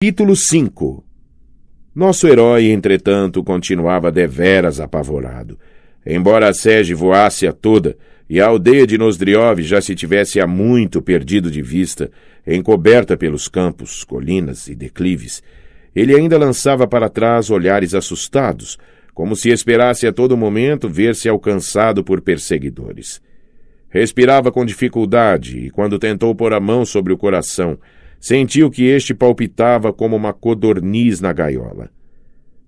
Capítulo 5. Nosso herói, entretanto, continuava deveras apavorado. Embora a sege voasse a toda, e a aldeia de Nozdriov já se tivesse há muito perdido de vista, encoberta pelos campos, colinas e declives, ele ainda lançava para trás olhares assustados, como se esperasse a todo momento ver-se alcançado por perseguidores. Respirava com dificuldade e, quando tentou pôr a mão sobre o coração, sentiu que este palpitava como uma codorniz na gaiola.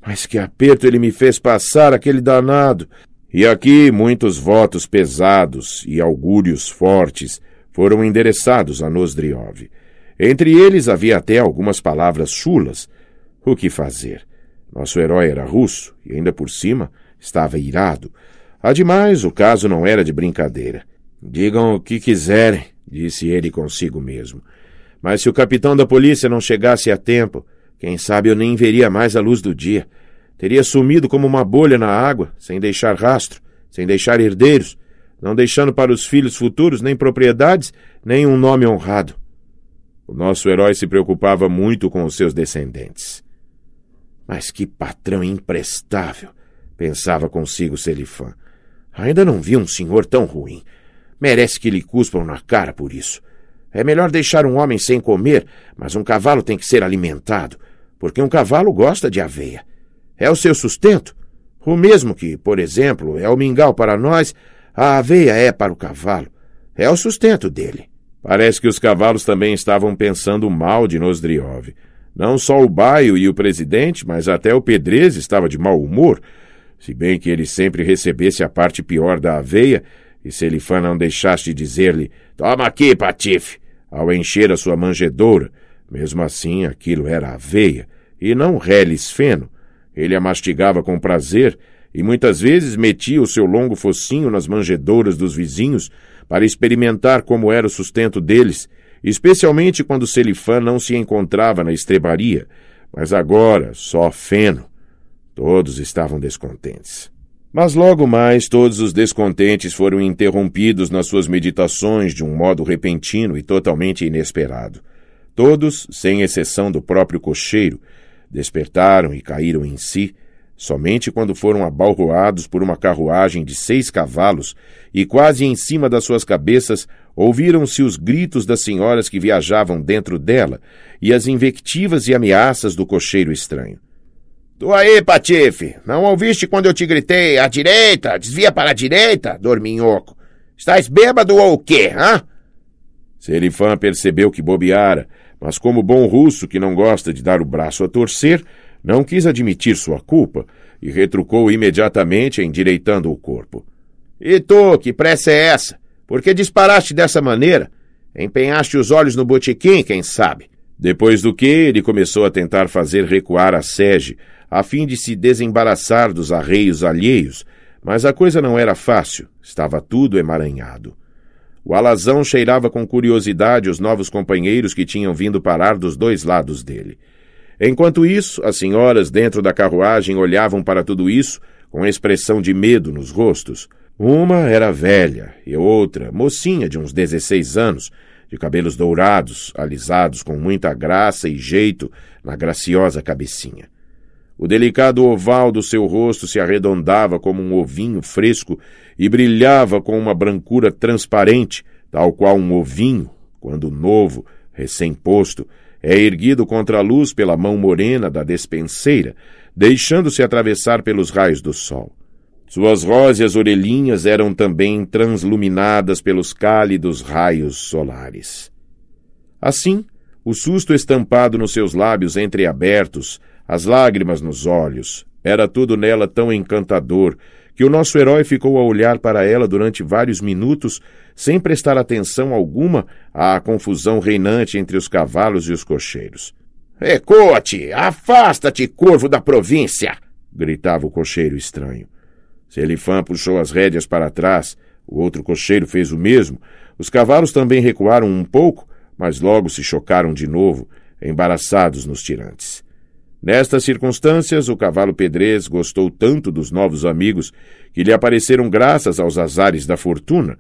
Mas que aperto ele me fez passar, aquele danado! E aqui muitos votos pesados e augúrios fortes foram endereçados a Nozdriov. Entre eles havia até algumas palavras chulas. O que fazer? Nosso herói era russo e, ainda por cima, estava irado. Ademais, o caso não era de brincadeira. Digam o que quiserem, disse ele consigo mesmo. Mas se o capitão da polícia não chegasse a tempo, quem sabe eu nem veria mais a luz do dia. Teria sumido como uma bolha na água, sem deixar rastro, sem deixar herdeiros, não deixando para os filhos futuros nem propriedades, nem um nome honrado. O nosso herói se preocupava muito com os seus descendentes. Mas que patrão imprestável, pensava consigo Selifã. Ainda não vi um senhor tão ruim. Merece que lhe cuspam na cara por isso. É melhor deixar um homem sem comer, mas um cavalo tem que ser alimentado, porque um cavalo gosta de aveia. É o seu sustento. O mesmo que, por exemplo, é o mingau para nós, a aveia é para o cavalo. É o sustento dele. Parece que os cavalos também estavam pensando mal de Nozdriov. Não só o baio e o presidente, mas até o pedrez estava de mau humor, se bem que ele sempre recebesse a parte pior da aveia, e Selifã não deixasse de dizer-lhe, toma aqui, patife, ao encher a sua manjedoura. Mesmo assim, aquilo era aveia, e não reles feno. Ele a mastigava com prazer, e muitas vezes metia o seu longo focinho nas manjedouras dos vizinhos para experimentar como era o sustento deles, especialmente quando Selifã não se encontrava na estrebaria, mas agora só feno. Todos estavam descontentes. Mas logo mais todos os descontentes foram interrompidos nas suas meditações de um modo repentino e totalmente inesperado. Todos, sem exceção do próprio cocheiro, despertaram e caíram em si, somente quando foram abalroados por uma carruagem de 6 cavalos e quase em cima das suas cabeças ouviram-se os gritos das senhoras que viajavam dentro dela e as invectivas e ameaças do cocheiro estranho. Tu aí, patife, não ouviste quando eu te gritei, à direita, desvia para a direita, dorminhoco? Estás bêbado ou o quê, hã? Selifã percebeu que bobeara, mas como bom russo que não gosta de dar o braço a torcer, não quis admitir sua culpa e retrucou imediatamente endireitando o corpo. E tu, que pressa é essa? Por que disparaste dessa maneira? Empenhaste os olhos no botequim, quem sabe? Depois do que, ele começou a tentar fazer recuar a sege, a fim de se desembaraçar dos arreios alheios, mas a coisa não era fácil, estava tudo emaranhado. O alazão cheirava com curiosidade os novos companheiros que tinham vindo parar dos 2 lados dele. Enquanto isso, as senhoras dentro da carruagem olhavam para tudo isso com expressão de medo nos rostos. Uma era velha e outra, mocinha de uns 16 anos, de cabelos dourados, alisados com muita graça e jeito na graciosa cabecinha. O delicado oval do seu rosto se arredondava como um ovinho fresco e brilhava com uma brancura transparente, tal qual um ovinho, quando novo, recém-posto, é erguido contra a luz pela mão morena da despenseira, deixando-se atravessar pelos raios do sol. Suas róseas orelhinhas eram também transluminadas pelos cálidos raios solares. Assim, o susto estampado nos seus lábios entreabertos, as lágrimas nos olhos, era tudo nela tão encantador que o nosso herói ficou a olhar para ela durante vários minutos sem prestar atenção alguma à confusão reinante entre os cavalos e os cocheiros. Recua-te! Afasta-te, corvo da província! Gritava o cocheiro estranho. Selifã puxou as rédeas para trás, o outro cocheiro fez o mesmo, os cavalos também recuaram um pouco, mas logo se chocaram de novo, embaraçados nos tirantes. Nestas circunstâncias, o cavalo pedrez gostou tanto dos novos amigos que lhe apareceram graças aos azares da fortuna,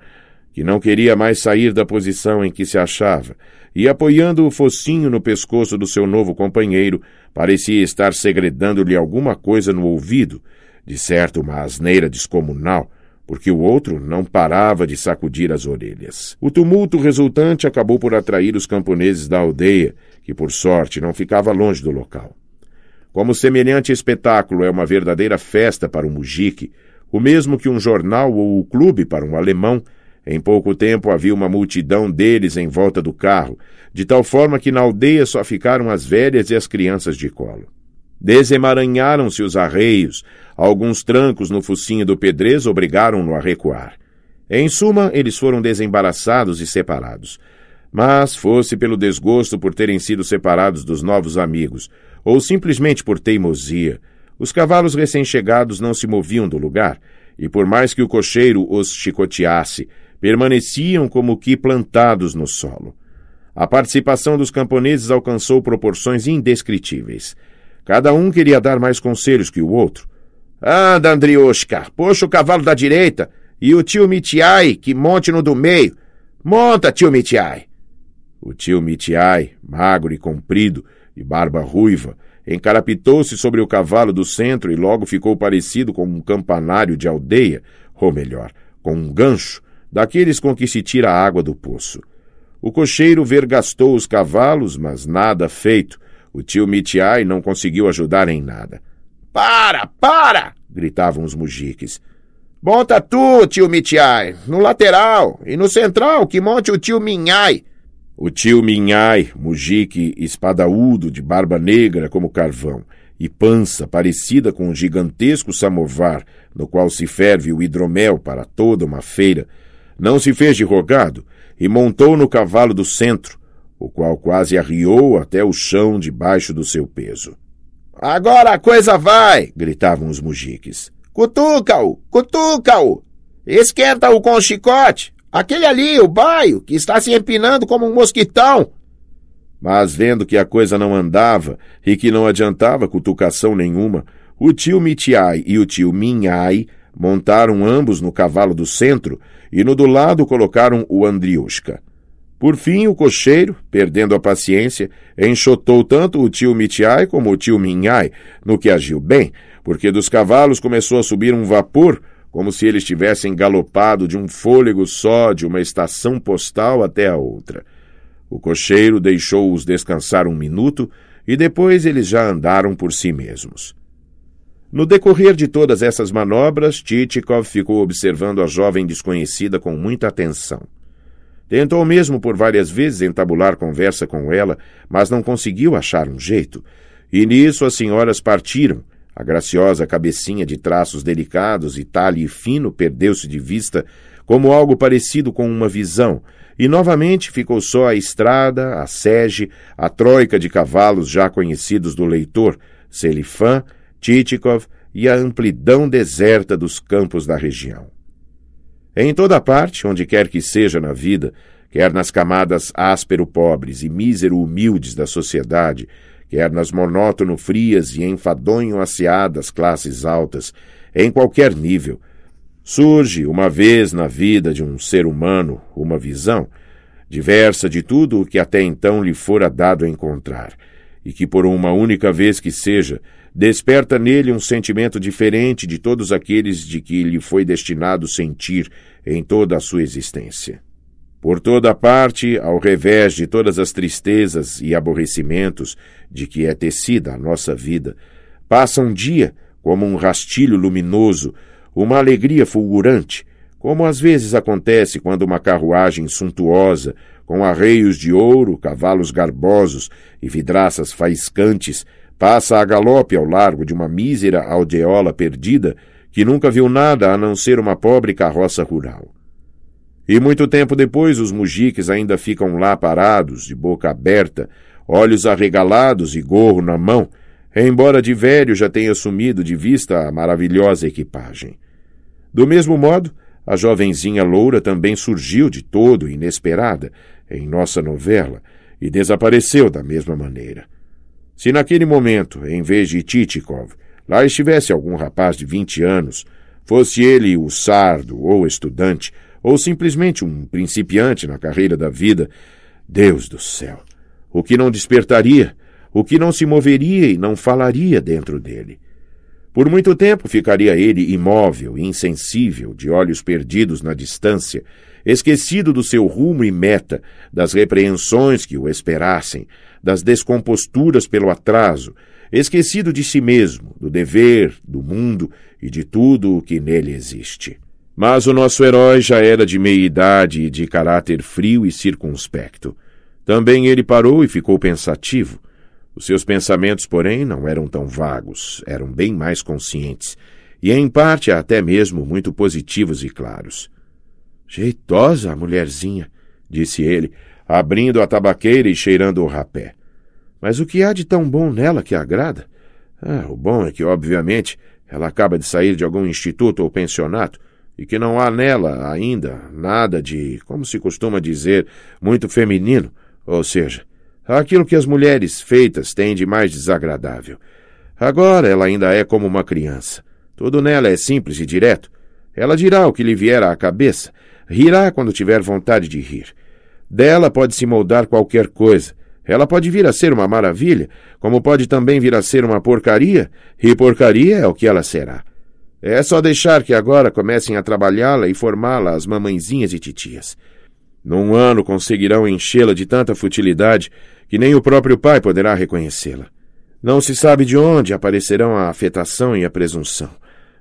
que não queria mais sair da posição em que se achava, e apoiando o focinho no pescoço do seu novo companheiro, parecia estar segredando-lhe alguma coisa no ouvido, de certo uma asneira descomunal, porque o outro não parava de sacudir as orelhas. O tumulto resultante acabou por atrair os camponeses da aldeia, que por sorte não ficava longe do local. Como semelhante espetáculo é uma verdadeira festa para um mujique, o mesmo que um jornal ou o clube para um alemão, em pouco tempo havia uma multidão deles em volta do carro, de tal forma que na aldeia só ficaram as velhas e as crianças de colo. Desemaranharam-se os arreios, alguns trancos no focinho do pedreiro obrigaram-no a recuar. Em suma, eles foram desembaraçados e separados. Mas, fosse pelo desgosto por terem sido separados dos novos amigos, ou simplesmente por teimosia, os cavalos recém-chegados não se moviam do lugar, e por mais que o cocheiro os chicoteasse, permaneciam como que plantados no solo. A participação dos camponeses alcançou proporções indescritíveis. Cada um queria dar mais conselhos que o outro. Anda, Andriushka, puxa o cavalo da direita e o tio Mitiai, que monte no do meio. Monta, tio Mitiai. O tio Mitiai, magro e comprido, de barba ruiva, encarapitou-se sobre o cavalo do centro e logo ficou parecido com um campanário de aldeia, ou melhor, com um gancho, daqueles com que se tira a água do poço. O cocheiro vergastou os cavalos, mas nada feito. O tio Mitiai não conseguiu ajudar em nada. Para! Gritavam os mujiques. Monta tu, tio Mitiai, no lateral, e no central que monte o tio Minhai. O tio Minhai, mujique espadaúdo, de barba negra como carvão, e pança parecida com um gigantesco samovar, no qual se ferve o hidromel para toda uma feira, não se fez de rogado e montou no cavalo do centro, o qual quase arriou até o chão debaixo do seu peso. Agora a coisa vai! Gritavam os mujiques. Cutuca-o! Cutuca-o! Esquenta-o com o chicote! Aquele ali, o baio, que está se empinando como um mosquitão! Mas vendo que a coisa não andava e que não adiantava cutucação nenhuma, o tio Mitiai e o tio Minhai montaram ambos no cavalo do centro e no do lado colocaram o Andriushka. Por fim, o cocheiro, perdendo a paciência, enxotou tanto o tio Mitiai como o tio Minhai, no que agiu bem, porque dos cavalos começou a subir um vapor, como se eles tivessem galopado de um fôlego só de uma estação postal até a outra. O cocheiro deixou-os descansar um minuto e depois eles já andaram por si mesmos. No decorrer de todas essas manobras, Chichikov ficou observando a jovem desconhecida com muita atenção. Tentou mesmo por várias vezes entabular conversa com ela, mas não conseguiu achar um jeito, e nisso as senhoras partiram. A graciosa cabecinha de traços delicados e talhe fino perdeu-se de vista como algo parecido com uma visão, e novamente ficou só a estrada, a sege, a troika de cavalos já conhecidos do leitor, Selifan, Chichikov e a amplidão deserta dos campos da região. Em toda parte, onde quer que seja na vida, quer nas camadas áspero-pobres e mísero-humildes da sociedade, quer nas monótono-frias e enfadonho-asseadas classes altas, em qualquer nível, surge, uma vez na vida de um ser humano, uma visão, diversa de tudo o que até então lhe fora dado a encontrar, e que por uma única vez que seja, desperta nele um sentimento diferente de todos aqueles de que lhe foi destinado sentir em toda a sua existência. Por toda parte, ao revés de todas as tristezas e aborrecimentos de que é tecida a nossa vida, passa um dia, como um rastilho luminoso, uma alegria fulgurante, como às vezes acontece quando uma carruagem suntuosa, com arreios de ouro, cavalos garbosos e vidraças faiscantes, passa a galope ao largo de uma mísera aldeola perdida que nunca viu nada a não ser uma pobre carroça rural. E muito tempo depois os mujiques ainda ficam lá parados, de boca aberta, olhos arregalados e gorro na mão, embora de velho já tenha sumido de vista a maravilhosa equipagem. Do mesmo modo, a jovenzinha loura também surgiu de todo inesperada em nossa novela e desapareceu da mesma maneira. Se naquele momento, em vez de Chichikov, lá estivesse algum rapaz de 20 anos, fosse ele o sardo ou estudante, ou simplesmente um principiante na carreira da vida, Deus do céu, o que não despertaria, o que não se moveria e não falaria dentro dele? Por muito tempo ficaria ele imóvel e insensível, de olhos perdidos na distância, esquecido do seu rumo e meta, das repreensões que o esperassem, das descomposturas pelo atraso, esquecido de si mesmo, do dever, do mundo e de tudo o que nele existe. Mas o nosso herói já era de meia-idade e de caráter frio e circunspecto. Também ele parou e ficou pensativo. Os seus pensamentos, porém, não eram tão vagos, eram bem mais conscientes, e em parte até mesmo muito positivos e claros. Jeitosa a mulherzinha, disse ele, abrindo a tabaqueira e cheirando o rapé. Mas o que há de tão bom nela que agrada? O bom é que, obviamente, ela acaba de sair de algum instituto ou pensionato, e que não há nela ainda nada de, como se costuma dizer, muito feminino, ou seja, aquilo que as mulheres feitas têm de mais desagradável. Agora ela ainda é como uma criança. Tudo nela é simples e direto. Ela dirá o que lhe vier à cabeça, rirá quando tiver vontade de rir. Dela pode-se moldar qualquer coisa. Ela pode vir a ser uma maravilha, como pode também vir a ser uma porcaria, e porcaria é o que ela será. É só deixar que agora comecem a trabalhá-la e formá-la as mamãezinhas e titias. Num ano conseguirão enchê-la de tanta futilidade que nem o próprio pai poderá reconhecê-la. Não se sabe de onde aparecerão a afetação e a presunção.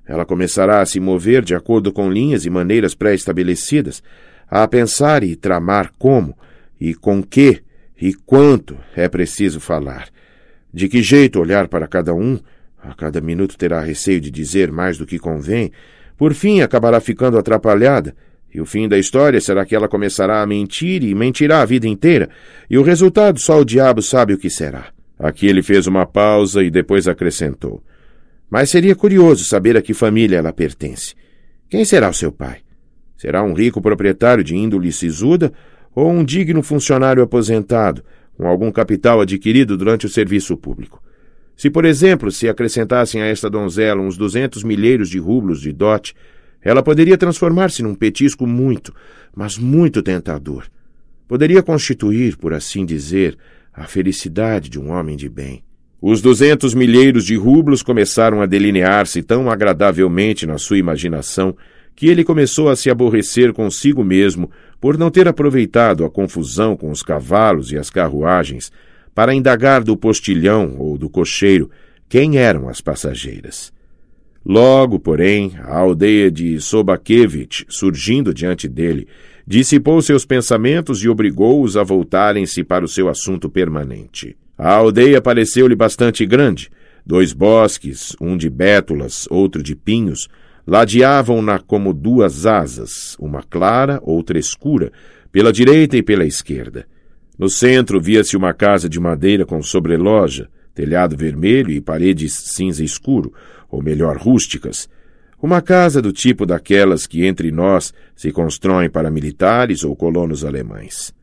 Ela começará a se mover de acordo com linhas e maneiras pré-estabelecidas, a pensar e tramar como, e com que, e quanto é preciso falar. De que jeito olhar para cada um, a cada minuto terá receio de dizer mais do que convém, por fim acabará ficando atrapalhada, e o fim da história será que ela começará a mentir e mentirá a vida inteira, e o resultado só o diabo sabe o que será. Aqui ele fez uma pausa e depois acrescentou. Mas seria curioso saber a que família ela pertence. Quem será o seu pai? Será um rico proprietário de índole sisuda ou um digno funcionário aposentado, com algum capital adquirido durante o serviço público? Se, por exemplo, se acrescentassem a esta donzela uns 200 milheiros de rublos de dote, ela poderia transformar-se num petisco muito, mas muito tentador. Poderia constituir, por assim dizer, a felicidade de um homem de bem. Os 200 milheiros de rublos começaram a delinear-se tão agradavelmente na sua imaginação que ele começou a se aborrecer consigo mesmo por não ter aproveitado a confusão com os cavalos e as carruagens para indagar do postilhão ou do cocheiro quem eram as passageiras. Logo, porém, a aldeia de Sobakevich, surgindo diante dele, dissipou seus pensamentos e obrigou-os a voltarem-se para o seu assunto permanente. A aldeia pareceu-lhe bastante grande. 2 bosques, um de bétulas, outro de pinhos, ladeavam-na como 2 asas, uma clara, outra escura, pela direita e pela esquerda. No centro via-se uma casa de madeira com sobreloja, telhado vermelho e paredes cinza escuro, ou melhor, rústicas. Uma casa do tipo daquelas que entre nós se constroem para militares ou colonos alemães.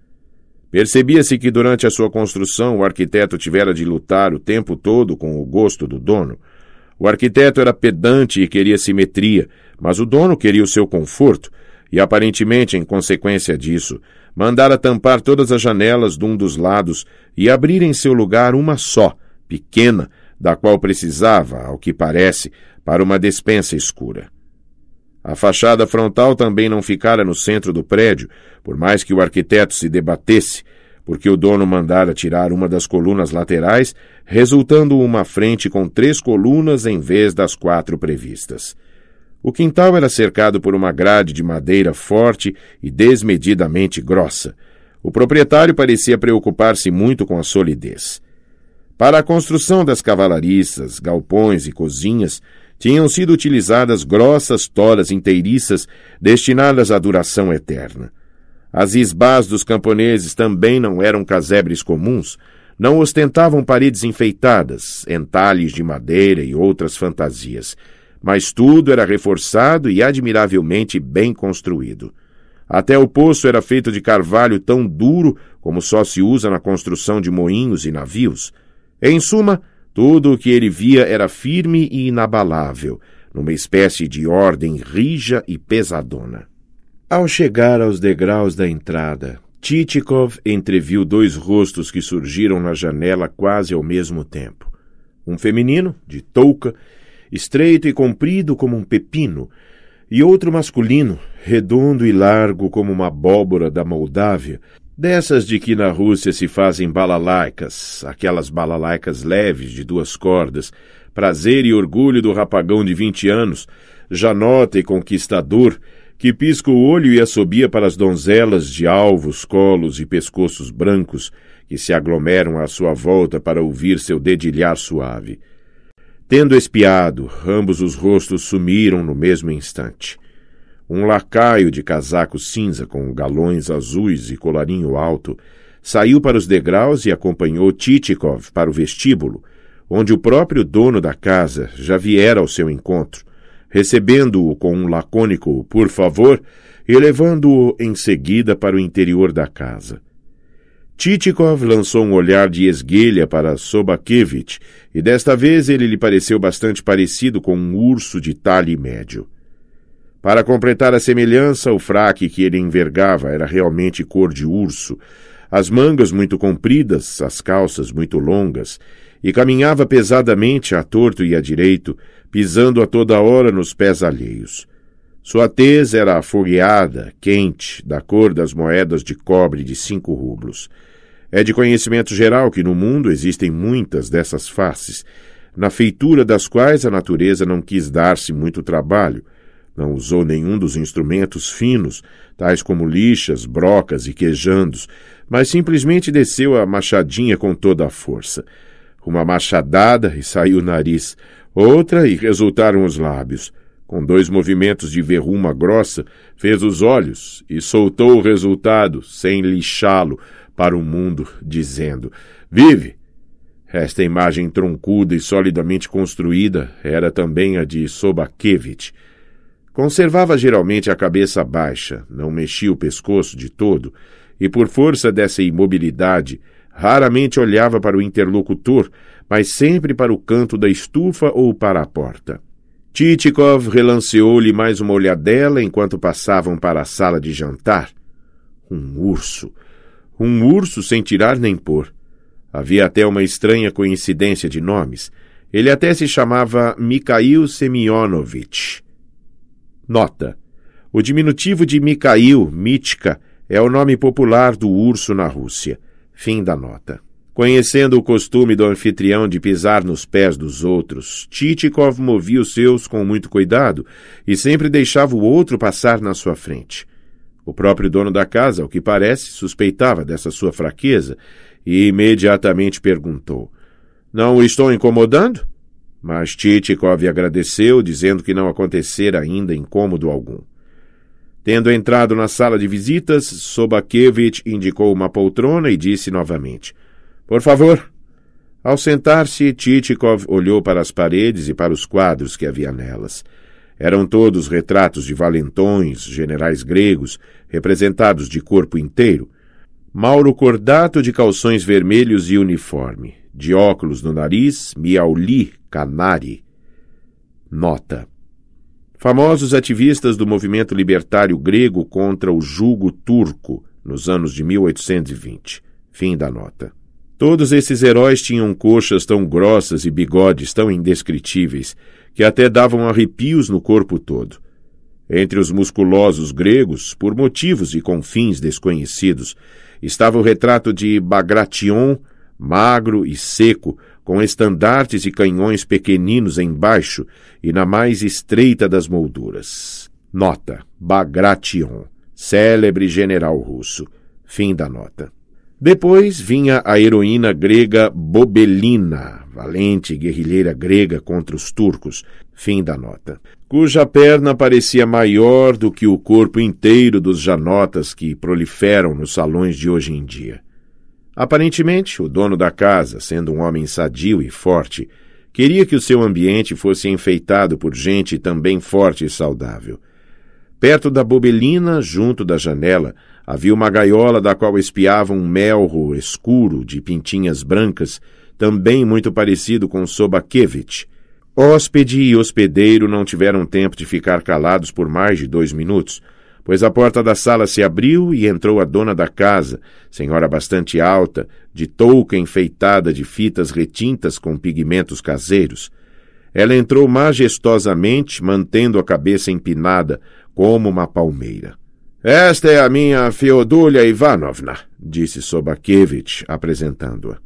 Percebia-se que durante a sua construção o arquiteto tivera de lutar o tempo todo com o gosto do dono. O arquiteto era pedante e queria simetria, mas o dono queria o seu conforto, e aparentemente, em consequência disso, mandara tampar todas as janelas de um dos lados e abrir em seu lugar uma só, pequena, da qual precisava, ao que parece, para uma despensa escura. A fachada frontal também não ficara no centro do prédio, por mais que o arquiteto se debatesse, porque o dono mandara tirar uma das colunas laterais, resultando uma frente com 3 colunas em vez das 4 previstas. O quintal era cercado por uma grade de madeira forte e desmedidamente grossa. O proprietário parecia preocupar-se muito com a solidez. Para a construção das cavalariças, galpões e cozinhas, tinham sido utilizadas grossas toras inteiriças destinadas à duração eterna. As isbás dos camponeses também não eram casebres comuns, não ostentavam paredes enfeitadas, entalhes de madeira e outras fantasias, mas tudo era reforçado e admiravelmente bem construído. Até o poço era feito de carvalho tão duro como só se usa na construção de moinhos e navios. Em suma, tudo o que ele via era firme e inabalável, numa espécie de ordem rija e pesadona. Ao chegar aos degraus da entrada, Chichikov entreviu 2 rostos que surgiram na janela quase ao mesmo tempo. Um feminino, de touca, estreito e comprido como um pepino, e outro masculino, redondo e largo como uma abóbora da Moldávia, dessas de que na Rússia se fazem balalaicas, aquelas balalaicas leves de 2 cordas, prazer e orgulho do rapagão de 20 anos, janota e conquistador, que pisca o olho e assobia para as donzelas de alvos, colos e pescoços brancos que se aglomeram à sua volta para ouvir seu dedilhar suave. Tendo espiado, ambos os rostos sumiram no mesmo instante. Um lacaio de casaco cinza com galões azuis e colarinho alto saiu para os degraus e acompanhou Chichikov para o vestíbulo, onde o próprio dono da casa já viera ao seu encontro, recebendo-o com um lacônico "por favor" e levando-o em seguida para o interior da casa. Chichikov lançou um olhar de esguelha para Sobakevich, e desta vez ele lhe pareceu bastante parecido com um urso de talhe médio. Para completar a semelhança, o fraque que ele envergava era realmente cor de urso, as mangas muito compridas, as calças muito longas, e caminhava pesadamente à torto e à direito, pisando a toda hora nos pés alheios. Sua tez era afogueada, quente, da cor das moedas de cobre de 5 rublos. É de conhecimento geral que no mundo existem muitas dessas faces, na feitura das quais a natureza não quis dar-se muito trabalho, não usou nenhum dos instrumentos finos, tais como lixas, brocas e quejandos, mas simplesmente desceu a machadinha com toda a força. Uma machadada e saiu o nariz, outra e resultaram os lábios. Com 2 movimentos de verruma grossa, fez os olhos e soltou o resultado, sem lixá-lo, para o mundo, dizendo: "Vive!" Esta imagem troncuda e solidamente construída era também a de Sobakevich. Conservava geralmente a cabeça baixa, não mexia o pescoço de todo, e por força dessa imobilidade, raramente olhava para o interlocutor, mas sempre para o canto da estufa ou para a porta. Chichikov relanceou-lhe mais uma olhadela enquanto passavam para a sala de jantar. Um urso sem tirar nem pôr. Havia até uma estranha coincidência de nomes. Ele até se chamava Mikhail Semyonovich. Nota: o diminutivo de Mikhail, Mitka, é o nome popular do urso na Rússia. Fim da nota. Conhecendo o costume do anfitrião de pisar nos pés dos outros, Chichikov movia os seus com muito cuidado e sempre deixava o outro passar na sua frente. O próprio dono da casa, ao que parece, suspeitava dessa sua fraqueza e imediatamente perguntou: "Não o estou incomodando?" Mas Chichikov agradeceu, dizendo que não acontecera ainda incômodo algum. Tendo entrado na sala de visitas, Sobakevich indicou uma poltrona e disse novamente: "Por favor." Ao sentar-se, Chichikov olhou para as paredes e para os quadros que havia nelas. Eram todos retratos de valentões, generais gregos, representados de corpo inteiro. Mauro Cordato de calções vermelhos e uniforme, de óculos no nariz, Miauli Canari. Nota: famosos ativistas do movimento libertário grego contra o jugo turco nos anos de 1820. Fim da nota. Todos esses heróis tinham coxas tão grossas e bigodes tão indescritíveis que até davam arrepios no corpo todo. Entre os musculosos gregos, por motivos e com fins desconhecidos, estava o retrato de Bagration, magro e seco, com estandartes e canhões pequeninos embaixo e na mais estreita das molduras. Nota: Bagration, célebre general russo. Fim da nota. Depois vinha a heroína grega Bobelina, valente guerrilheira grega contra os turcos, fim da nota, cuja perna parecia maior do que o corpo inteiro dos janotas que proliferam nos salões de hoje em dia. Aparentemente, o dono da casa, sendo um homem sadio e forte, queria que o seu ambiente fosse enfeitado por gente também forte e saudável. Perto da Bobelina, junto da janela, havia uma gaiola da qual espiava um melro escuro de pintinhas brancas, também muito parecido com Sobakevich. Hóspede e hospedeiro não tiveram tempo de ficar calados por mais de 2 minutos, pois a porta da sala se abriu e entrou a dona da casa, senhora bastante alta, de touca enfeitada de fitas retintas com pigmentos caseiros. Ela entrou majestosamente, mantendo a cabeça empinada, como uma palmeira. Esta é a minha Feodulia Ivanovna, disse Sobakevich, apresentando-a.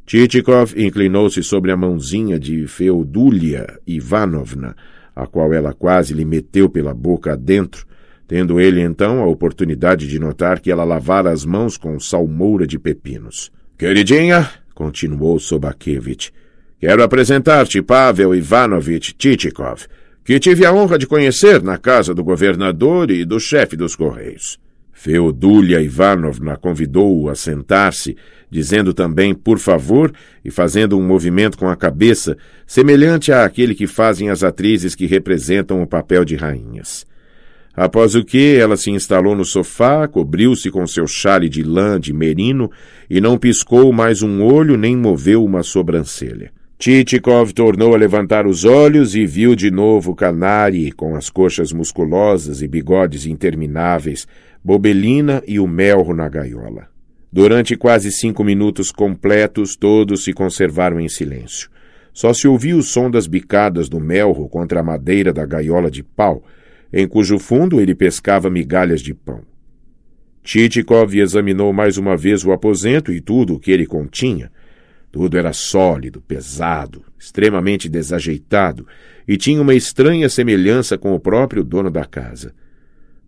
Chichikov inclinou-se sobre a mãozinha de Feodulia Ivanovna, a qual ela quase lhe meteu pela boca adentro, tendo ele então a oportunidade de notar que ela lavara as mãos com salmoura de pepinos. Queridinha, continuou Sobakevich, quero apresentar-te Pavel Ivanovich Chichikov, que tive a honra de conhecer na casa do governador e do chefe dos Correios. Feodulia Ivanovna convidou-o a sentar-se, dizendo também por favor e fazendo um movimento com a cabeça semelhante àquele que fazem as atrizes que representam o papel de rainhas. Após o que, ela se instalou no sofá, cobriu-se com seu chale de lã de merino e não piscou mais um olho nem moveu uma sobrancelha. Chichikov tornou a levantar os olhos e viu de novo Canari com as coxas musculosas e bigodes intermináveis, Bobelina e o Melro na gaiola. Durante quase 5 minutos completos, todos se conservaram em silêncio. Só se ouvia o som das bicadas do Melro contra a madeira da gaiola de pau, em cujo fundo ele pescava migalhas de pão. Chichikov examinou mais uma vez o aposento e tudo o que ele continha. Tudo era sólido, pesado, extremamente desajeitado e tinha uma estranha semelhança com o próprio dono da casa.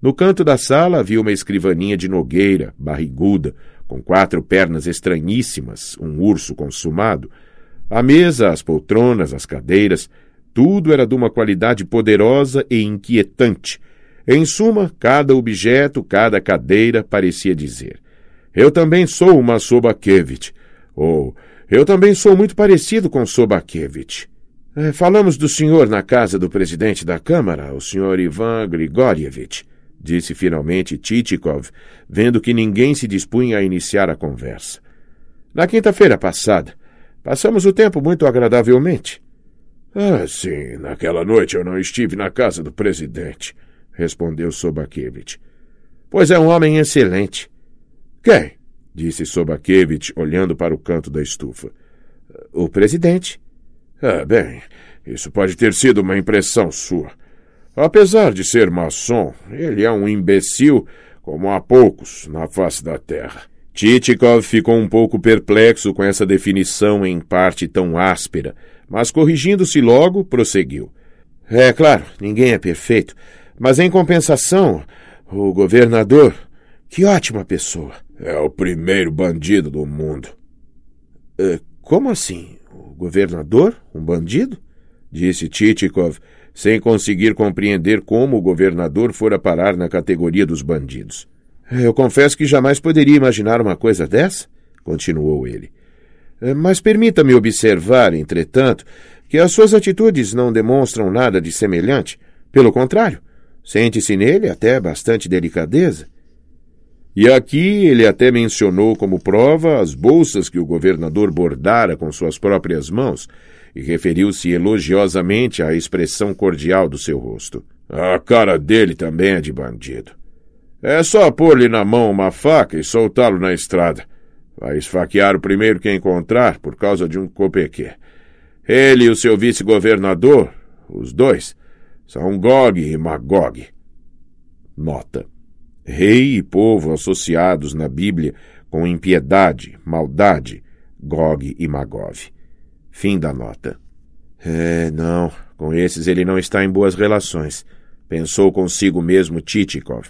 No canto da sala havia uma escrivaninha de nogueira, barriguda, com 4 pernas estranhíssimas, um urso consumado. A mesa, as poltronas, as cadeiras, tudo era de uma qualidade poderosa e inquietante. Em suma, cada objeto, cada cadeira parecia dizer: eu também sou uma Sobakevich, ou eu também sou muito parecido com Sobakevich. Falamos do senhor na casa do presidente da Câmara, o senhor Ivan Grigorievich, disse finalmente Chichikov, vendo que ninguém se dispunha a iniciar a conversa. Na quinta-feira passada, passamos o tempo muito agradavelmente. Sim, naquela noite eu não estive na casa do presidente, respondeu Sobakevich. Pois é um homem excelente. Quem? Disse Sobakevich, olhando para o canto da estufa. O presidente. Bem, isso pode ter sido uma impressão sua. Apesar de ser maçom, ele é um imbecil como há poucos na face da terra. Chichikov ficou um pouco perplexo com essa definição em parte tão áspera, mas corrigindo-se logo, prosseguiu. É claro, ninguém é perfeito, mas em compensação, o governador, que ótima pessoa. É o primeiro bandido do mundo. Como assim? O governador? Um bandido? Disse Chichikov, sem conseguir compreender como o governador fora parar na categoria dos bandidos. Eu confesso que jamais poderia imaginar uma coisa dessa, continuou ele. Mas permita-me observar, entretanto, que as suas atitudes não demonstram nada de semelhante. Pelo contrário, sente-se nele até bastante delicadeza. E aqui ele até mencionou como prova as bolsas que o governador bordara com suas próprias mãos e referiu-se elogiosamente à expressão cordial do seu rosto. A cara dele também é de bandido. É só pôr-lhe na mão uma faca e soltá-lo na estrada. Vai esfaquear o primeiro que encontrar por causa de um copequê. Ele e o seu vice-governador, os dois, são Gog e Magog. Nota. Rei e povo associados na Bíblia com impiedade, maldade, Gog e Magog. Fim da nota. Não, com esses ele não está em boas relações, pensou consigo mesmo Chichikov.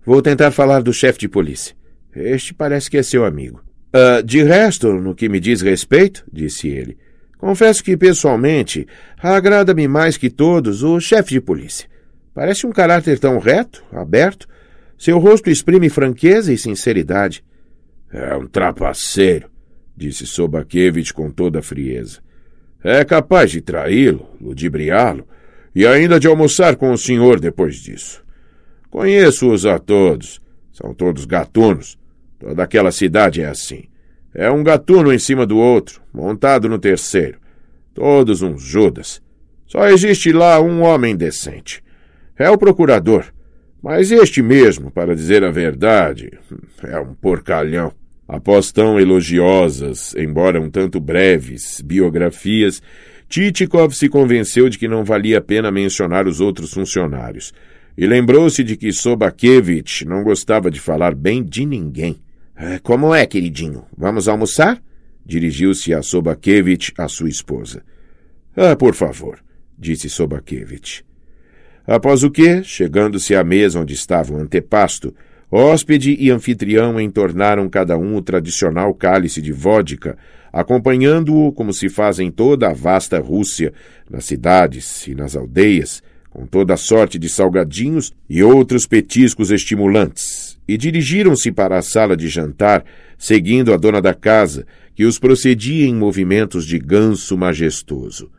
Vou tentar falar do chefe de polícia. Este parece que é seu amigo. De resto, no que me diz respeito, disse ele, confesso que, pessoalmente, agrada-me mais que todos o chefe de polícia. Parece um caráter tão reto, aberto. Seu rosto exprime franqueza e sinceridade. É um trapaceiro, disse Sobakevich com toda a frieza. É capaz de traí-lo, ludibriá-lo e ainda de almoçar com o senhor depois disso. Conheço-os a todos. São todos gatunos. Toda aquela cidade é assim. É um gatuno em cima do outro, montado no terceiro. Todos uns Judas. Só existe lá um homem decente. É o procurador. Mas este mesmo, para dizer a verdade, é um porcalhão. Após tão elogiosas, embora um tanto breves, biografias, Chichikov se convenceu de que não valia a pena mencionar os outros funcionários, e lembrou-se de que Sobakevich não gostava de falar bem de ninguém. — Como é, queridinho? Vamos almoçar? Dirigiu-se a Sobakevich, a sua esposa. — Por favor, disse Sobakevich. Após o que, chegando-se à mesa onde estava o antepasto, hóspede e anfitrião entornaram cada um o tradicional cálice de vodka, acompanhando-o como se faz em toda a vasta Rússia, nas cidades e nas aldeias, com toda a sorte de salgadinhos e outros petiscos estimulantes, e dirigiram-se para a sala de jantar, seguindo a dona da casa, que os procedia em movimentos de ganso majestoso.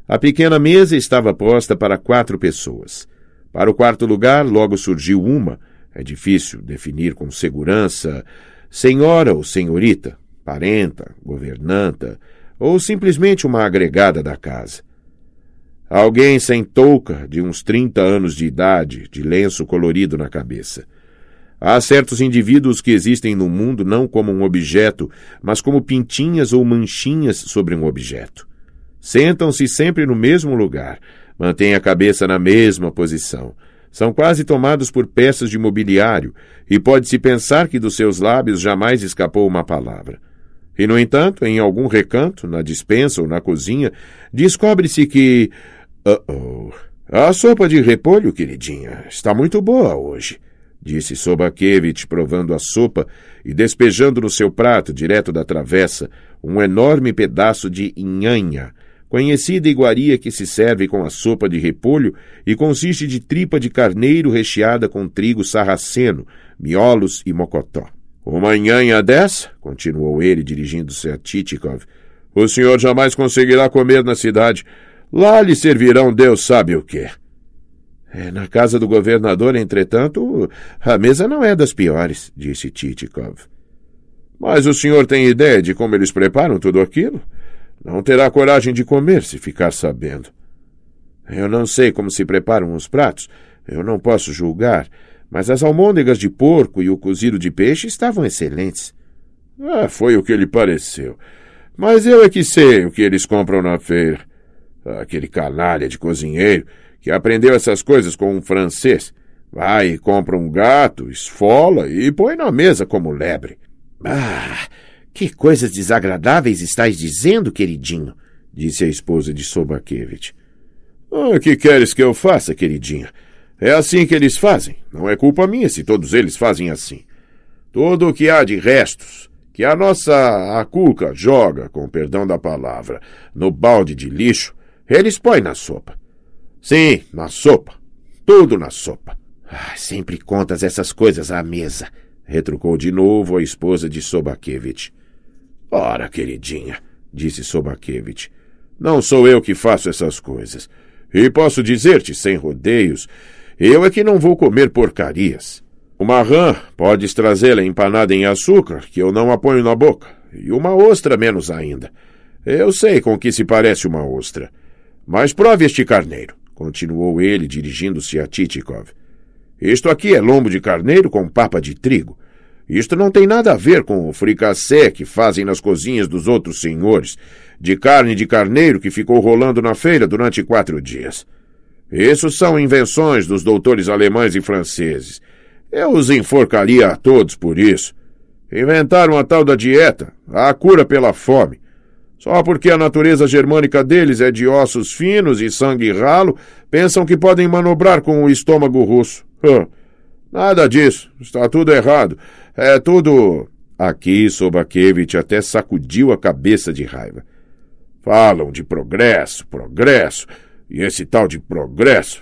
A pequena mesa estava posta para 4 pessoas. Para o quarto lugar, logo surgiu uma, é difícil definir com segurança, senhora ou senhorita, parenta, governanta, ou simplesmente uma agregada da casa. Alguém sem touca, de uns 30 anos de idade, de lenço colorido na cabeça. Há certos indivíduos que existem no mundo não como um objeto, mas como pintinhas ou manchinhas sobre um objeto. Sentam-se sempre no mesmo lugar, mantêm a cabeça na mesma posição. São quase tomados por peças de mobiliário, e pode-se pensar que dos seus lábios jamais escapou uma palavra. E, no entanto, em algum recanto, na despensa ou na cozinha, descobre-se que... A sopa de repolho, queridinha, está muito boa hoje, disse Sobakevich, provando a sopa e despejando no seu prato, direto da travessa, um enorme pedaço de inhanha, conhecida iguaria que se serve com a sopa de repolho e consiste de tripa de carneiro recheada com trigo sarraceno, miolos e mocotó. Uma inhanha dessa, continuou ele, dirigindo-se a Chichikov, o senhor jamais conseguirá comer na cidade. Lá lhe servirão Deus sabe o quê. Na casa do governador, entretanto, a mesa não é das piores, disse Chichikov. Mas o senhor tem ideia de como eles preparam tudo aquilo? Não terá coragem de comer se ficar sabendo. Eu não sei como se preparam os pratos, eu não posso julgar, mas as almôndegas de porco e o cozido de peixe estavam excelentes. Foi o que lhe pareceu. Mas eu é que sei o que eles compram na feira. Aquele canalha de cozinheiro que aprendeu essas coisas com um francês. Vai e compra um gato, esfola e põe na mesa como lebre. Que coisas desagradáveis estás dizendo, queridinho, disse a esposa de Sobakevich. Que queres que eu faça, queridinha? É assim que eles fazem. Não é culpa minha se todos eles fazem assim. Tudo o que há de restos, que a nossa cuca joga, com perdão da palavra, no balde de lixo, eles põem na sopa. Sim, na sopa. Tudo na sopa. Sempre contas essas coisas à mesa, retrucou de novo a esposa de Sobakevich. Ora, queridinha, disse Sobakevich, não sou eu que faço essas coisas. E posso dizer-te, sem rodeios, eu é que não vou comer porcarias. Uma rã podes trazê-la empanada em açúcar, que eu não a ponho na boca, e uma ostra menos ainda. Eu sei com que se parece uma ostra. Mas prove este carneiro, continuou ele, dirigindo-se a Chichikov. Isto aqui é lombo de carneiro com papa de trigo. Isto não tem nada a ver com o fricassé que fazem nas cozinhas dos outros senhores, de carne de carneiro que ficou rolando na feira durante 4 dias. Isso são invenções dos doutores alemães e franceses. Eu os enforcaria a todos por isso. Inventaram a tal da dieta, a cura pela fome. Só porque a natureza germânica deles é de ossos finos e sangue ralo, pensam que podem manobrar com o estômago russo. Nada disso, está tudo errado. É tudo... Aqui Sobakevich até sacudiu a cabeça de raiva. Falam de progresso, e esse tal de progresso...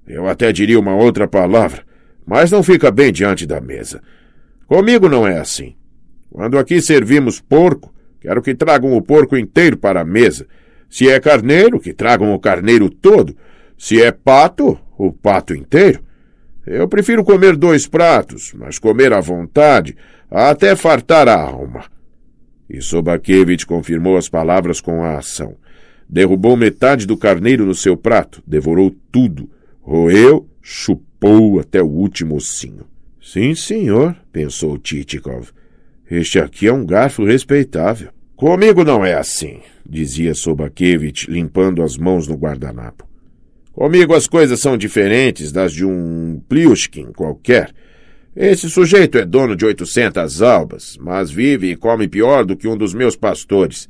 eu até diria uma outra palavra, mas não fica bem diante da mesa. Comigo não é assim. Quando aqui servimos porco, quero que tragam o porco inteiro para a mesa. Se é carneiro, que tragam o carneiro todo. Se é pato, o pato inteiro. Eu prefiro comer 2 pratos, mas comer à vontade, até fartar a alma. E Sobakevich confirmou as palavras com a ação. Derrubou metade do carneiro no seu prato, devorou tudo, roeu Chupou até o último ossinho. Sim, senhor, pensou Chichikov. Este aqui é um garfo respeitável. Comigo não é assim, dizia Sobakevich, limpando as mãos no guardanapo. Comigo as coisas são diferentes das de um Pliushkin qualquer. Esse sujeito é dono de 800 albas, mas vive e come pior do que um dos meus pastores.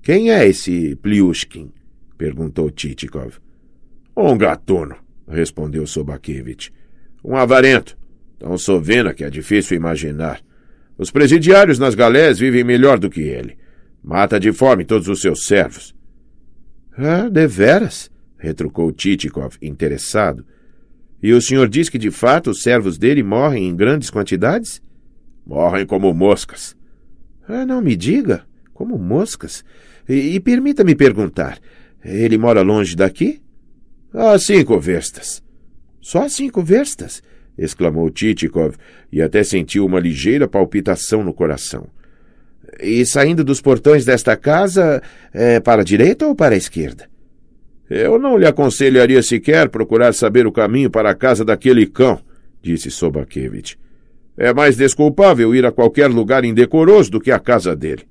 Quem é esse Pliushkin? Perguntou Chichikov. Um gatuno, respondeu Sobakevich. Um avarento. Tão sovena que é difícil imaginar. Os presidiários nas galés vivem melhor do que ele. Mata de fome todos os seus servos. Ah, deveras? Retrucou Chichikov, interessado. E o senhor diz que, de fato, os servos dele morrem em grandes quantidades? Morrem como moscas. Ah, não me diga. Como moscas? E permita-me perguntar, ele mora longe daqui? A 5 verstas. Só 5 verstas? Exclamou Chichikov, e até sentiu uma ligeira palpitação no coração. E saindo dos portões desta casa, para a direita ou para a esquerda? Eu não lhe aconselharia sequer procurar saber o caminho para a casa daquele cão, disse Sobakevich. É mais desculpável ir a qualquer lugar indecoroso do que a casa dele.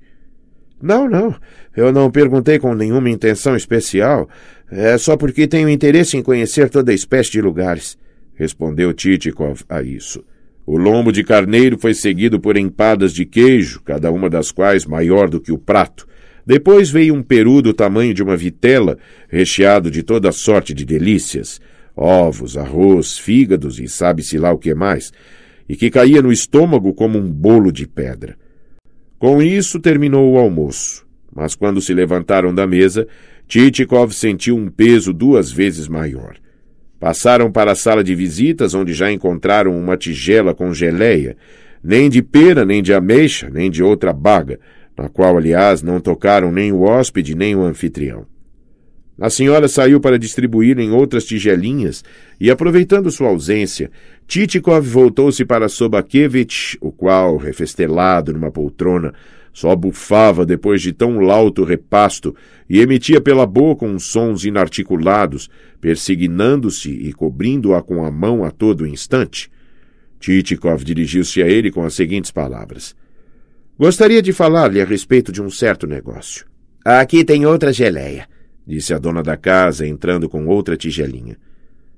Não, eu não perguntei com nenhuma intenção especial, é só porque tenho interesse em conhecer toda espécie de lugares, respondeu Chichikov a isso. O lombo de carneiro foi seguido por empadas de queijo, cada uma das quais maior do que o prato. Depois veio um peru do tamanho de uma vitela, recheado de toda sorte de delícias, ovos, arroz, fígados e sabe-se lá o que mais, e que caía no estômago como um bolo de pedra. Com isso terminou o almoço, mas quando se levantaram da mesa, Chichikov sentiu um peso 2 vezes maior. Passaram para a sala de visitas, onde já encontraram uma tigela com geleia, nem de pera, nem de ameixa, nem de outra baga, na qual, aliás, não tocaram nem o hóspede nem o anfitrião. A senhora saiu para distribuir em outras tigelinhas e, aproveitando sua ausência, Chichikov voltou-se para Sobakevich, o qual, refestelado numa poltrona, só bufava depois de tão lauto repasto e emitia pela boca uns sons inarticulados, persignando-se e cobrindo-a com a mão a todo instante. Chichikov dirigiu-se a ele com as seguintes palavras. Gostaria de falar-lhe a respeito de um certo negócio. Aqui tem outra geleia, disse a dona da casa, entrando com outra tigelinha.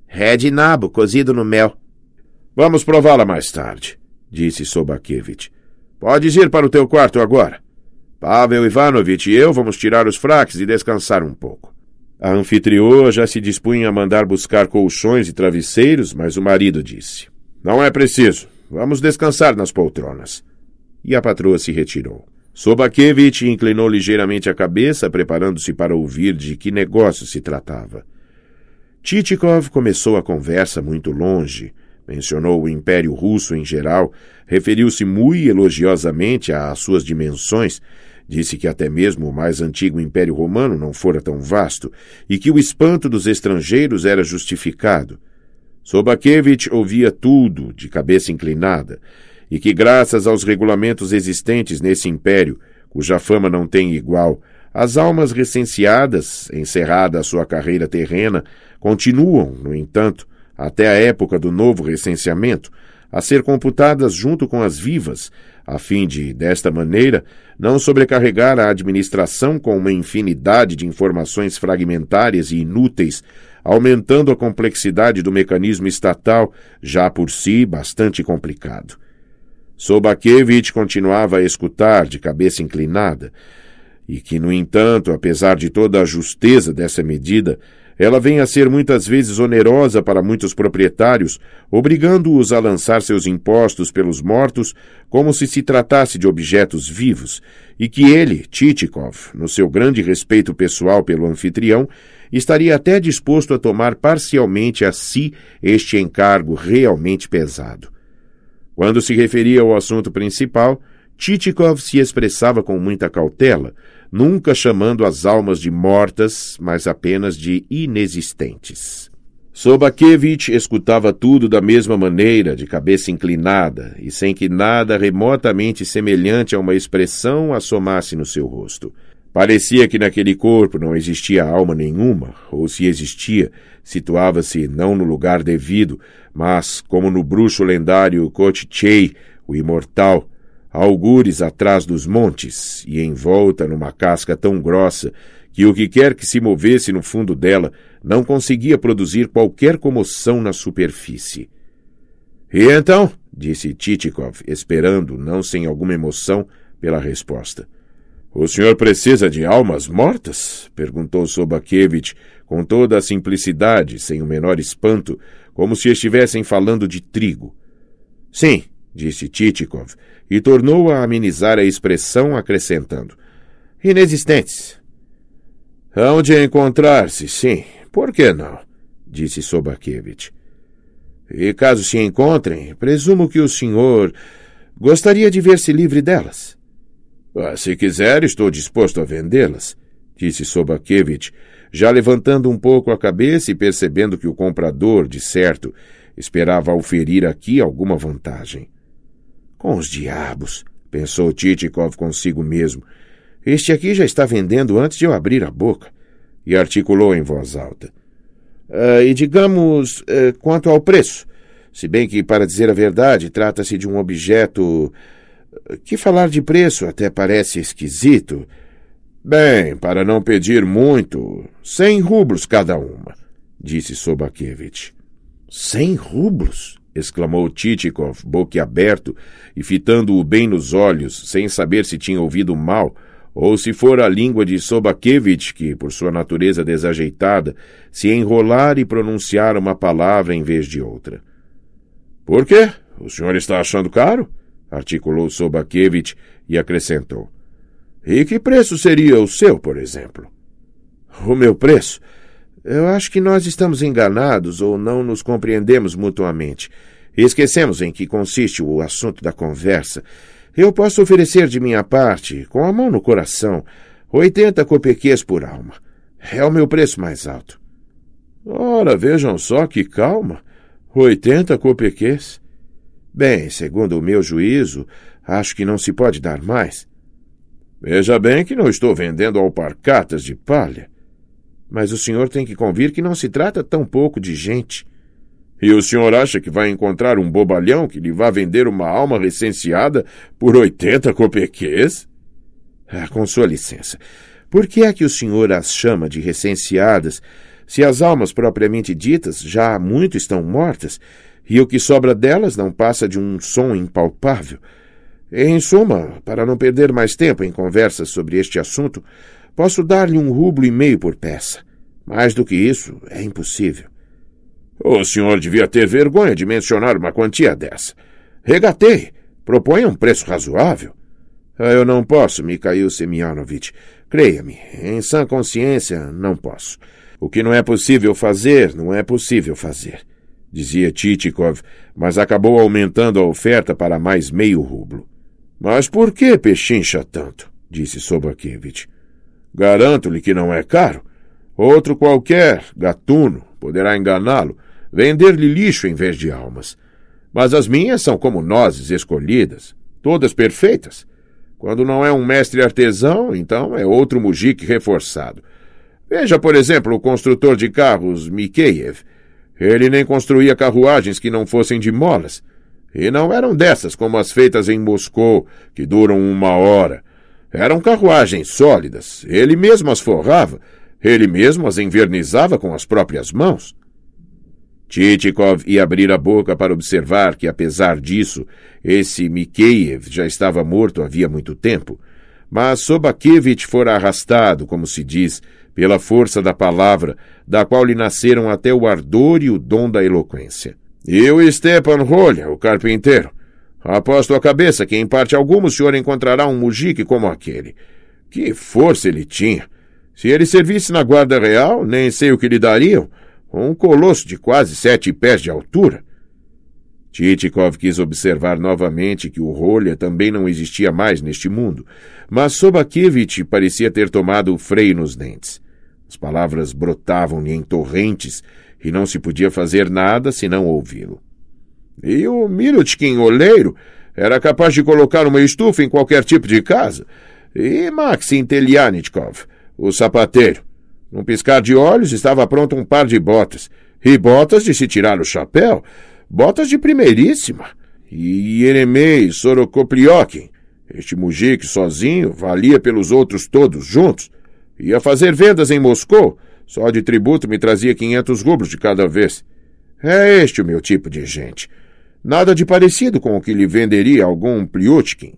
É de nabo, cozido no mel. Vamos prová-la mais tarde, disse Sobakevich. Podes ir para o teu quarto agora. Pavel Ivanovich e eu vamos tirar os fraques e descansar um pouco. A anfitrioa já se dispunha a mandar buscar colchões e travesseiros, mas o marido disse. Não é preciso. Vamos descansar nas poltronas. E a patroa se retirou. Sobakevich inclinou ligeiramente a cabeça, preparando-se para ouvir de que negócio se tratava. Chichikov começou a conversa muito longe, mencionou o Império Russo em geral, referiu-se muito elogiosamente às suas dimensões, disse que até mesmo o mais antigo Império Romano não fora tão vasto e que o espanto dos estrangeiros era justificado. Sobakevich ouvia tudo, de cabeça inclinada, e que graças aos regulamentos existentes nesse império, cuja fama não tem igual, as almas recenseadas, encerrada a sua carreira terrena, continuam, no entanto, até a época do novo recenseamento, a ser computadas junto com as vivas, a fim de, desta maneira, não sobrecarregar a administração com uma infinidade de informações fragmentárias e inúteis, aumentando a complexidade do mecanismo estatal, já por si bastante complicado. Sobakevich continuava a escutar, de cabeça inclinada, e que, no entanto, apesar de toda a justeza dessa medida, ela vem a ser muitas vezes onerosa para muitos proprietários, obrigando-os a lançar seus impostos pelos mortos como se tratasse de objetos vivos, e que ele, Chichikov, no seu grande respeito pessoal pelo anfitrião, estaria até disposto a tomar parcialmente a si este encargo realmente pesado. Quando se referia ao assunto principal, Chichikov se expressava com muita cautela, nunca chamando as almas de mortas, mas apenas de inexistentes. Sobakevich escutava tudo da mesma maneira, de cabeça inclinada, e sem que nada remotamente semelhante a uma expressão assomasse no seu rosto. Parecia que naquele corpo não existia alma nenhuma, ou se existia, situava-se não no lugar devido, mas, como no bruxo lendário Kotichei, o imortal, algures atrás dos montes, e envolta numa casca tão grossa que o que quer que se movesse no fundo dela não conseguia produzir qualquer comoção na superfície. E então, disse Chichikov, esperando, não sem alguma emoção, pela resposta. O senhor precisa de almas mortas? Perguntou Sobakevich, com toda a simplicidade, sem o menor espanto, como se estivessem falando de trigo. Sim, disse Chichikov, e tornou a amenizar a expressão, acrescentando. Inexistentes. Hão de encontrar-se, sim. Por que não? Disse Sobakevich. E caso se encontrem, presumo que o senhor gostaria de ver-se livre delas. Se quiser, estou disposto a vendê-las, disse Sobakevich, já levantando um pouco a cabeça e percebendo que o comprador, de certo, esperava oferir aqui alguma vantagem. Com os diabos, pensou Chichikov consigo mesmo, este aqui já está vendendo antes de eu abrir a boca, e articulou em voz alta. E digamos, quanto ao preço, se bem que, para dizer a verdade, trata-se de um objeto... Que falar de preço até parece esquisito. Bem, para não pedir muito, 100 rublos cada uma, disse Sobakevich. 100 rublos? Exclamou Chichikov, boquiaberto, e fitando-o bem nos olhos, sem saber se tinha ouvido mal, ou se fora a língua de Sobakevich que, por sua natureza desajeitada, se enrolara e pronunciara uma palavra em vez de outra. Por quê? O senhor está achando caro? Articulou Sobakevich e acrescentou. E que preço seria o seu, por exemplo? O meu preço? Eu acho que nós estamos enganados ou não nos compreendemos mutuamente. Esquecemos em que consiste o assunto da conversa. Eu posso oferecer de minha parte, com a mão no coração, 80 copequês por alma. É o meu preço mais alto. Ora, vejam só que calma. 80 copequês. Bem, segundo o meu juízo, acho que não se pode dar mais. Veja bem que não estou vendendo alparcatas de palha. Mas o senhor tem que convir que não se trata tão pouco de gente. E o senhor acha que vai encontrar um bobalhão que lhe vá vender uma alma recenseada por 80 copequês? Com sua licença, por que é que o senhor as chama de recenseadas, se as almas propriamente ditas já há muito estão mortas, e o que sobra delas não passa de um som impalpável? Em suma, para não perder mais tempo em conversas sobre este assunto, posso dar-lhe 1,5 rublo por peça. Mais do que isso, é impossível. O senhor devia ter vergonha de mencionar uma quantia dessa. Regateie. Proponha um preço razoável. Eu não posso, Mikhail Semyonovich. Creia-me, em sã consciência, não posso. O que não é possível fazer, não é possível fazer, dizia Chichikov, mas acabou aumentando a oferta para mais 0,5 rublo. Mas por que pechincha tanto? Disse Sobakevich. Garanto-lhe que não é caro. Outro qualquer, gatuno, poderá enganá-lo, vender-lhe lixo em vez de almas. Mas as minhas são como nozes escolhidas, todas perfeitas. Quando não é um mestre artesão, então é outro mujik reforçado. Veja, por exemplo, o construtor de carros Mikheyev. Ele nem construía carruagens que não fossem de molas. E não eram dessas como as feitas em Moscou, que duram 1 hora. Eram carruagens sólidas. Ele mesmo as forrava. Ele mesmo as envernizava com as próprias mãos. Chichikov ia abrir a boca para observar que, apesar disso, esse Mikheyev já estava morto havia muito tempo. Mas Sobakevich fora arrastado, como se diz, pela força da palavra, da qual lhe nasceram até o ardor e o dom da eloquência. E o Stepan Rolha, o carpinteiro. Aposto a cabeça que, em parte alguma, o senhor encontrará um mujik como aquele. Que força ele tinha! Se ele servisse na guarda real, nem sei o que lhe dariam. Um colosso de quase 7 pés de altura. Chichikov quis observar novamente que o Rolha também não existia mais neste mundo, mas Sobakevich parecia ter tomado o freio nos dentes. As palavras brotavam-lhe em torrentes e não se podia fazer nada senão ouvi-lo. E o Milutkin oleiro era capaz de colocar uma estufa em qualquer tipo de casa. E Maxim Telianitkov, o sapateiro. Num piscar de olhos estava pronto um par de botas. E botas de se tirar o chapéu. Botas de primeiríssima. E Yeremei Sorokopliokin. Este mujique sozinho valia pelos outros todos juntos. Ia fazer vendas em Moscou. Só de tributo me trazia 500 rublos de cada vez. É este o meu tipo de gente. Nada de parecido com o que lhe venderia algum Pliutkin.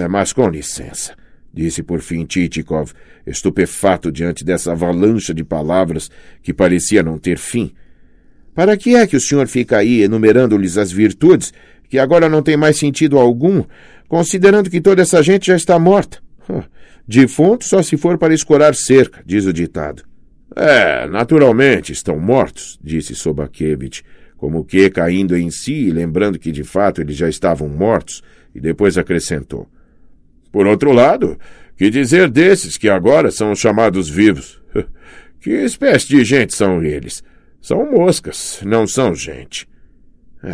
Mas com licença, disse por fim Titikov, estupefato diante dessa avalanche de palavras que parecia não ter fim. Para que é que o senhor fica aí enumerando-lhes as virtudes, que agora não tem mais sentido algum, considerando que toda essa gente já está morta? Defunto só se for para escorar cerca, diz o ditado. Naturalmente estão mortos, disse Sobakevich, como que caindo em si e lembrando que de fato eles já estavam mortos, e depois acrescentou. Por outro lado, que dizer desses que agora são chamados vivos? Que espécie de gente são eles? São moscas, não são gente.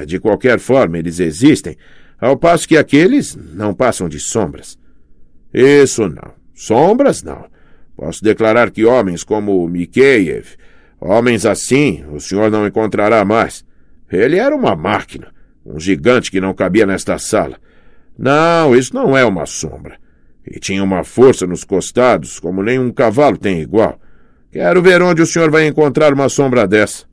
De qualquer forma, eles existem, ao passo que aqueles não passam de sombras. Isso não. Sombras não. Posso declarar que homens como Mikheyev, homens assim, o senhor não encontrará mais. Ele era uma máquina, um gigante que não cabia nesta sala. Não, isso não é uma sombra. E tinha uma força nos costados, como nenhum cavalo tem igual. Quero ver onde o senhor vai encontrar uma sombra dessa.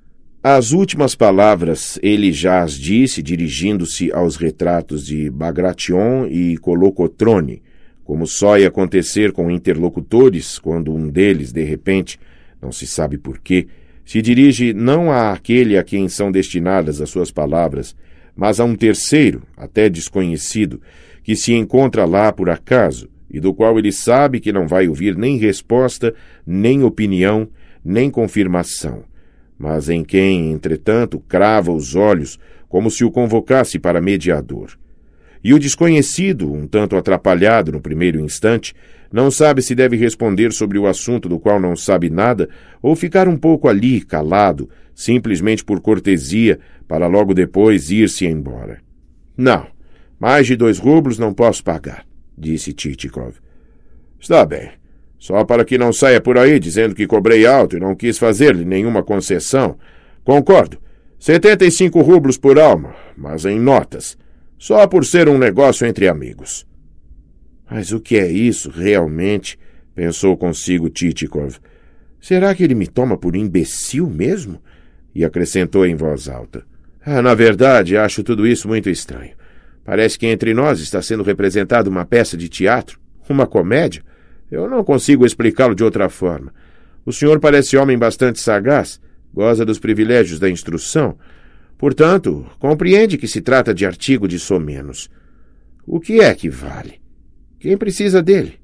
As últimas palavras ele já as disse, dirigindo-se aos retratos de Bagration e Kolokotrone, como só ia acontecer com interlocutores quando um deles, de repente, não se sabe porquê, se dirige não àquele a quem são destinadas as suas palavras, mas a um terceiro, até desconhecido, que se encontra lá por acaso e do qual ele sabe que não vai ouvir nem resposta, nem opinião, nem confirmação, mas em quem, entretanto, crava os olhos como se o convocasse para mediador. E o desconhecido, um tanto atrapalhado no primeiro instante, não sabe se deve responder sobre o assunto do qual não sabe nada ou ficar um pouco ali, calado, simplesmente por cortesia, para logo depois ir-se embora. Não, mais de 2 rublos não posso pagar, disse Titikov. Está bem, só para que não saia por aí dizendo que cobrei alto e não quis fazer-lhe nenhuma concessão. Concordo, 75 rublos por alma, mas em notas, só por ser um negócio entre amigos. Mas o que é isso, realmente? Pensou consigo Titikov. Será que ele me toma por imbecil mesmo? E acrescentou em voz alta. Na verdade, acho tudo isso muito estranho. Parece que entre nós está sendo representada uma peça de teatro, uma comédia. Eu não consigo explicá-lo de outra forma. O senhor parece homem bastante sagaz, goza dos privilégios da instrução. Portanto, compreende que se trata de artigo de somenos. O que é que vale? Quem precisa dele?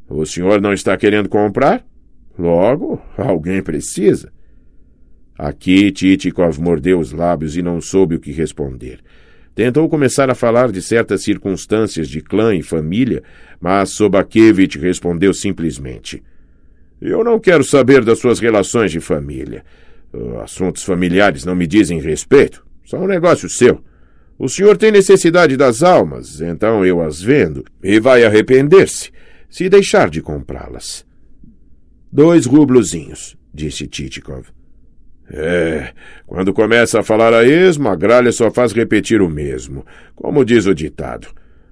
O senhor não está querendo comprar? Logo, alguém precisa. Aqui Titikov mordeu os lábios e não soube o que responder. Tentou começar a falar de certas circunstâncias de clã e família, mas Sobakevich respondeu simplesmente. Eu não quero saber das suas relações de família. Assuntos familiares não me dizem respeito. São um negócio seu. O senhor tem necessidade das almas, então eu as vendo, e vai arrepender-se, se deixar de comprá-las. 2 rublozinhos, disse Titikov. Quando começa a falar a esmo, a gralha só faz repetir o mesmo, como diz o ditado.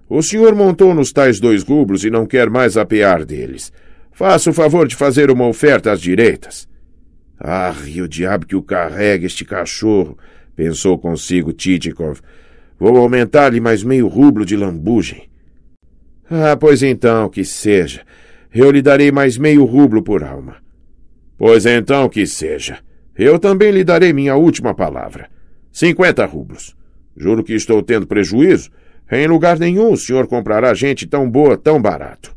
O senhor montou nos tais 2 rublos e não quer mais apear deles. Faça o favor de fazer uma oferta às direitas. E o diabo que o carrega, este cachorro, pensou consigo Titikov. Vou aumentar-lhe mais meio rublo de lambugem. Pois então, que seja. Eu lhe darei mais meio rublo por alma. Pois então, que seja. Eu também lhe darei minha última palavra. 50 rublos. Juro que estou tendo prejuízo. Em lugar nenhum o senhor comprará gente tão boa, tão barato.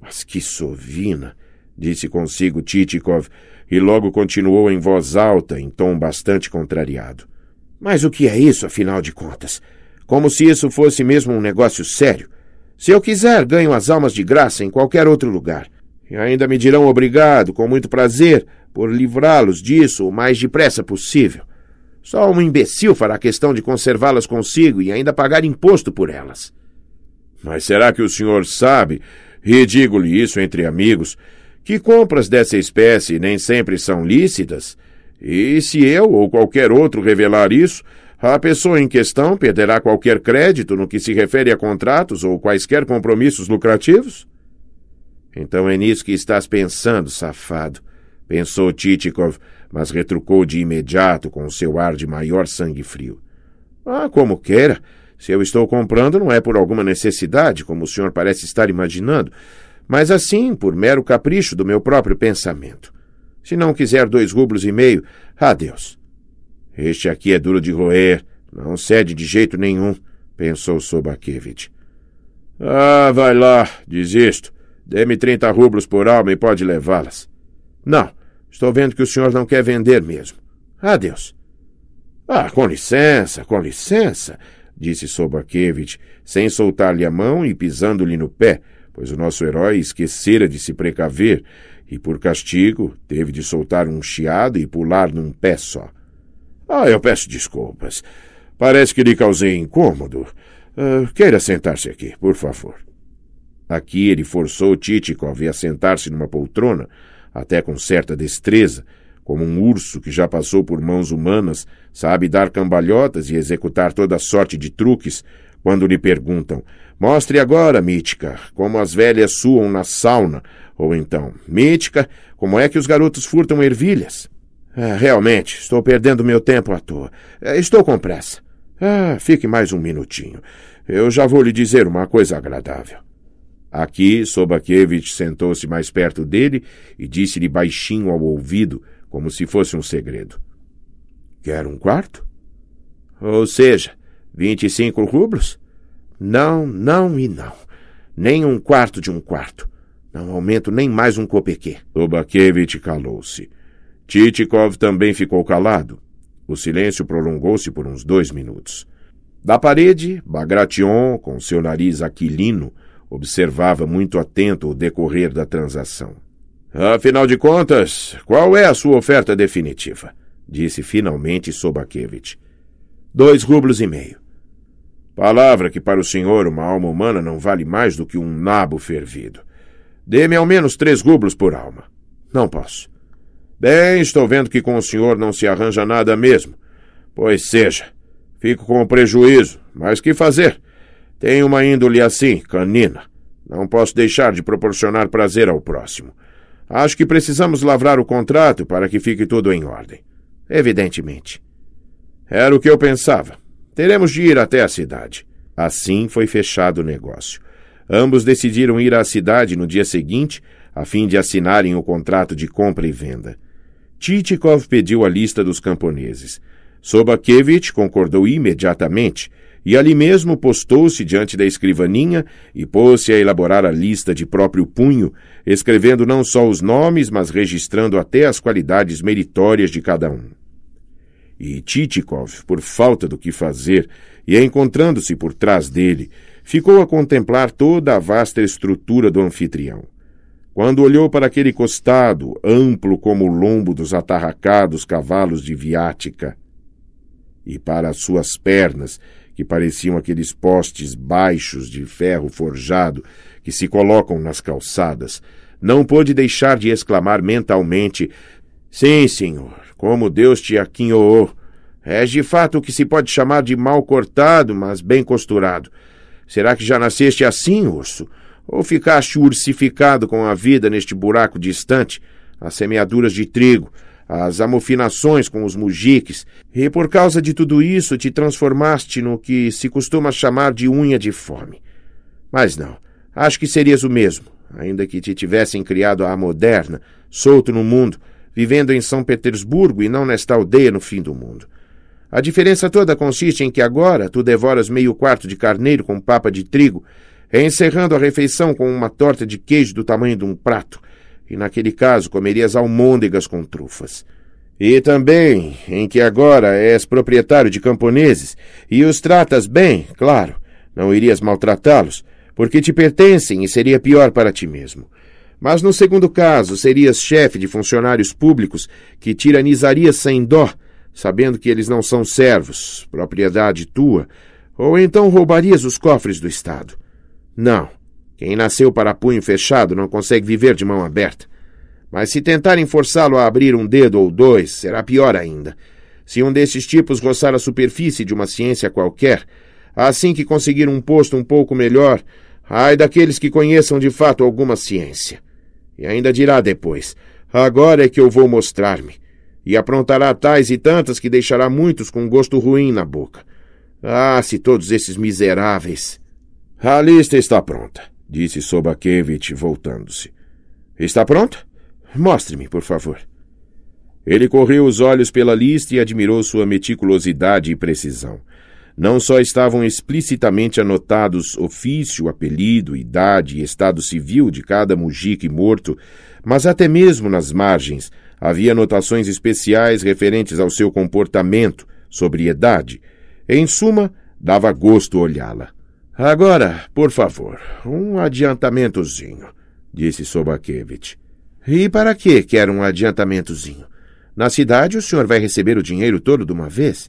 Mas que sovina, disse consigo Titikov, e logo continuou em voz alta, em tom bastante contrariado. Mas o que é isso, afinal de contas? Como se isso fosse mesmo um negócio sério. Se eu quiser, ganho as almas de graça em qualquer outro lugar. E ainda me dirão obrigado, com muito prazer, por livrá-los disso o mais depressa possível. Só um imbecil fará questão de conservá-las consigo e ainda pagar imposto por elas. Mas será que o senhor sabe, e digo-lhe isso entre amigos, que compras dessa espécie nem sempre são lícitas? E se eu ou qualquer outro revelar isso, a pessoa em questão perderá qualquer crédito no que se refere a contratos ou quaisquer compromissos lucrativos? Então é nisso que estás pensando, safado, pensou Chichikov, mas retrucou de imediato com o seu ar de maior sangue frio. Ah, como queira. Se eu estou comprando não é por alguma necessidade, como o senhor parece estar imaginando, mas assim, por mero capricho do meu próprio pensamento. Se não quiser 2,5 rublos, adeus. Este aqui é duro de roer, não cede de jeito nenhum, pensou Sobakevich. Ah, vai lá, desisto. Dê-me 30 rublos por alma e pode levá-las. Não, estou vendo que o senhor não quer vender mesmo. Adeus. Ah, com licença, disse Sobakevich, sem soltar-lhe a mão e pisando-lhe no pé, pois o nosso herói esquecera de se precaver e, por castigo, teve de soltar um chiado e pular num pé só. Ah, eu peço desculpas. Parece que lhe causei incômodo. Queira sentar-se aqui, por favor. Aqui ele forçou Chichikov a sentar-se numa poltrona, até com certa destreza, como um urso que já passou por mãos humanas, sabe dar cambalhotas e executar toda sorte de truques, quando lhe perguntam: mostre agora, Mítica, como as velhas suam na sauna, ou então: Mítica, como é que os garotos furtam ervilhas? Realmente, estou perdendo meu tempo à toa. Estou com pressa. Fique mais um minutinho. Eu já vou lhe dizer uma coisa agradável. Aqui, Sobakevich sentou-se mais perto dele e disse-lhe baixinho ao ouvido, como se fosse um segredo. Quer um quarto? Ou seja, 25 rublos? Não, não e não. Nem um quarto de um quarto. Não aumento nem mais um copequê. Sobakevich calou-se. Chichikov também ficou calado. O silêncio prolongou-se por uns 2 minutos. Da parede, Bagration, com seu nariz aquilino, observava muito atento o decorrer da transação. Afinal de contas, qual é a sua oferta definitiva? Disse finalmente Sobakevich. 2,5 rublos. Palavra que para o senhor uma alma humana não vale mais do que um nabo fervido. Dê-me ao menos 3 rublos por alma. Não posso. Bem, estou vendo que com o senhor não se arranja nada mesmo. Pois seja. Fico com o prejuízo, mas que fazer? Tenho uma índole assim, canina. Não posso deixar de proporcionar prazer ao próximo. Acho que precisamos lavrar o contrato para que fique tudo em ordem. Evidentemente. Era o que eu pensava. Teremos de ir até a cidade. Assim foi fechado o negócio. Ambos decidiram ir à cidade no dia seguinte, a fim de assinarem o contrato de compra e venda. Chichikov pediu a lista dos camponeses. Sobakevich concordou imediatamente e ali mesmo postou-se diante da escrivaninha e pôs-se a elaborar a lista de próprio punho, escrevendo não só os nomes, mas registrando até as qualidades meritórias de cada um. E Chichikov, por falta do que fazer e encontrando-se por trás dele, ficou a contemplar toda a vasta estrutura do anfitrião. Quando olhou para aquele costado, amplo como o lombo dos atarracados cavalos de viática, e para as suas pernas, que pareciam aqueles postes baixos de ferro forjado que se colocam nas calçadas, não pôde deixar de exclamar mentalmente: sim, senhor, como Deus te aquinhoou. És de fato o que se pode chamar de mal cortado, mas bem costurado. Será que já nasceste assim, urso? Ou ficaste ursificado com a vida neste buraco distante, as semeaduras de trigo, as amofinações com os mujiques, e por causa de tudo isso te transformaste no que se costuma chamar de unha de fome? Mas não, acho que serias o mesmo, ainda que te tivessem criado à moderna, solto no mundo, vivendo em São Petersburgo e não nesta aldeia no fim do mundo. A diferença toda consiste em que agora tu devoras meio quarto de carneiro com papa de trigo, encerrando a refeição com uma torta de queijo do tamanho de um prato, e naquele caso comerias almôndegas com trufas. E também em que agora és proprietário de camponeses e os tratas bem, claro, não irias maltratá-los, porque te pertencem e seria pior para ti mesmo. Mas no segundo caso serias chefe de funcionários públicos que tiranizarias sem dó, sabendo que eles não são servos, propriedade tua, ou então roubarias os cofres do Estado. Não. Quem nasceu para punho fechado não consegue viver de mão aberta. Mas se tentarem forçá-lo a abrir um dedo ou dois, será pior ainda. Se um desses tipos roçar a superfície de uma ciência qualquer, assim que conseguir um posto um pouco melhor, ai daqueles que conheçam de fato alguma ciência. E ainda dirá depois, agora é que eu vou mostrar-me. E aprontará tais e tantas que deixará muitos com gosto ruim na boca. Ah, se todos esses miseráveis... A lista está pronta, disse Sobakevich, voltando-se. Está pronta? Mostre-me, por favor. Ele correu os olhos pela lista e admirou sua meticulosidade e precisão. Não só estavam explicitamente anotados ofício, apelido, idade e estado civil de cada mujique morto, mas até mesmo nas margens havia anotações especiais referentes ao seu comportamento, sobriedade. Em suma, dava gosto olhá-la. Agora, por favor, um adiantamentozinho, disse Sobakevich. E para que quer um adiantamentozinho? Na cidade o senhor vai receber o dinheiro todo de uma vez?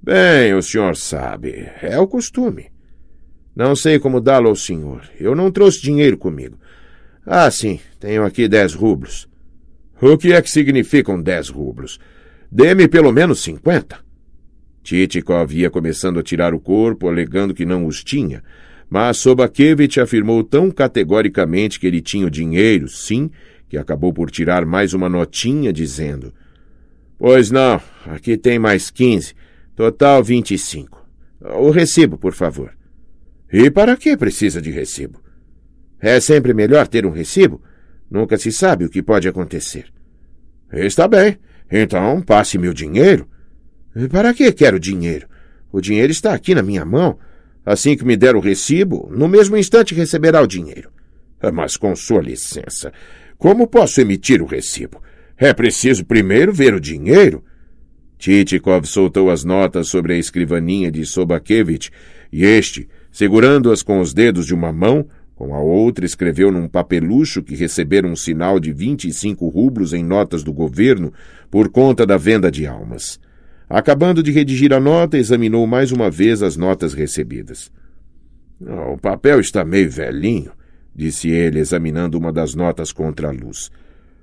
Bem, o senhor sabe, é o costume. Não sei como dá-lo ao senhor. Eu não trouxe dinheiro comigo. Ah, sim, tenho aqui 10 rublos. O que é que significam 10 rublos? Dê-me pelo menos 50. Titikov ia começando a tirar o corpo, alegando que não os tinha, mas Sobakevich afirmou tão categoricamente que ele tinha o dinheiro, sim, que acabou por tirar mais uma notinha, dizendo: Pois não, aqui tem mais 15, total 25. O recibo, por favor. E para que precisa de recibo? É sempre melhor ter um recibo? Nunca se sabe o que pode acontecer. Está bem, então passe-me o dinheiro. Para que quero dinheiro? O dinheiro está aqui na minha mão. Assim que me der o recibo, no mesmo instante receberá o dinheiro. Mas com sua licença, como posso emitir o recibo? É preciso primeiro ver o dinheiro. Titikov soltou as notas sobre a escrivaninha de Sobakevich e este, segurando-as com os dedos de uma mão, com a outra escreveu num papelucho que recebera um sinal de 25 rublos em notas do governo por conta da venda de almas. Acabando de redigir a nota, examinou mais uma vez as notas recebidas. O papel está meio velhinho, disse ele, examinando uma das notas contra a luz.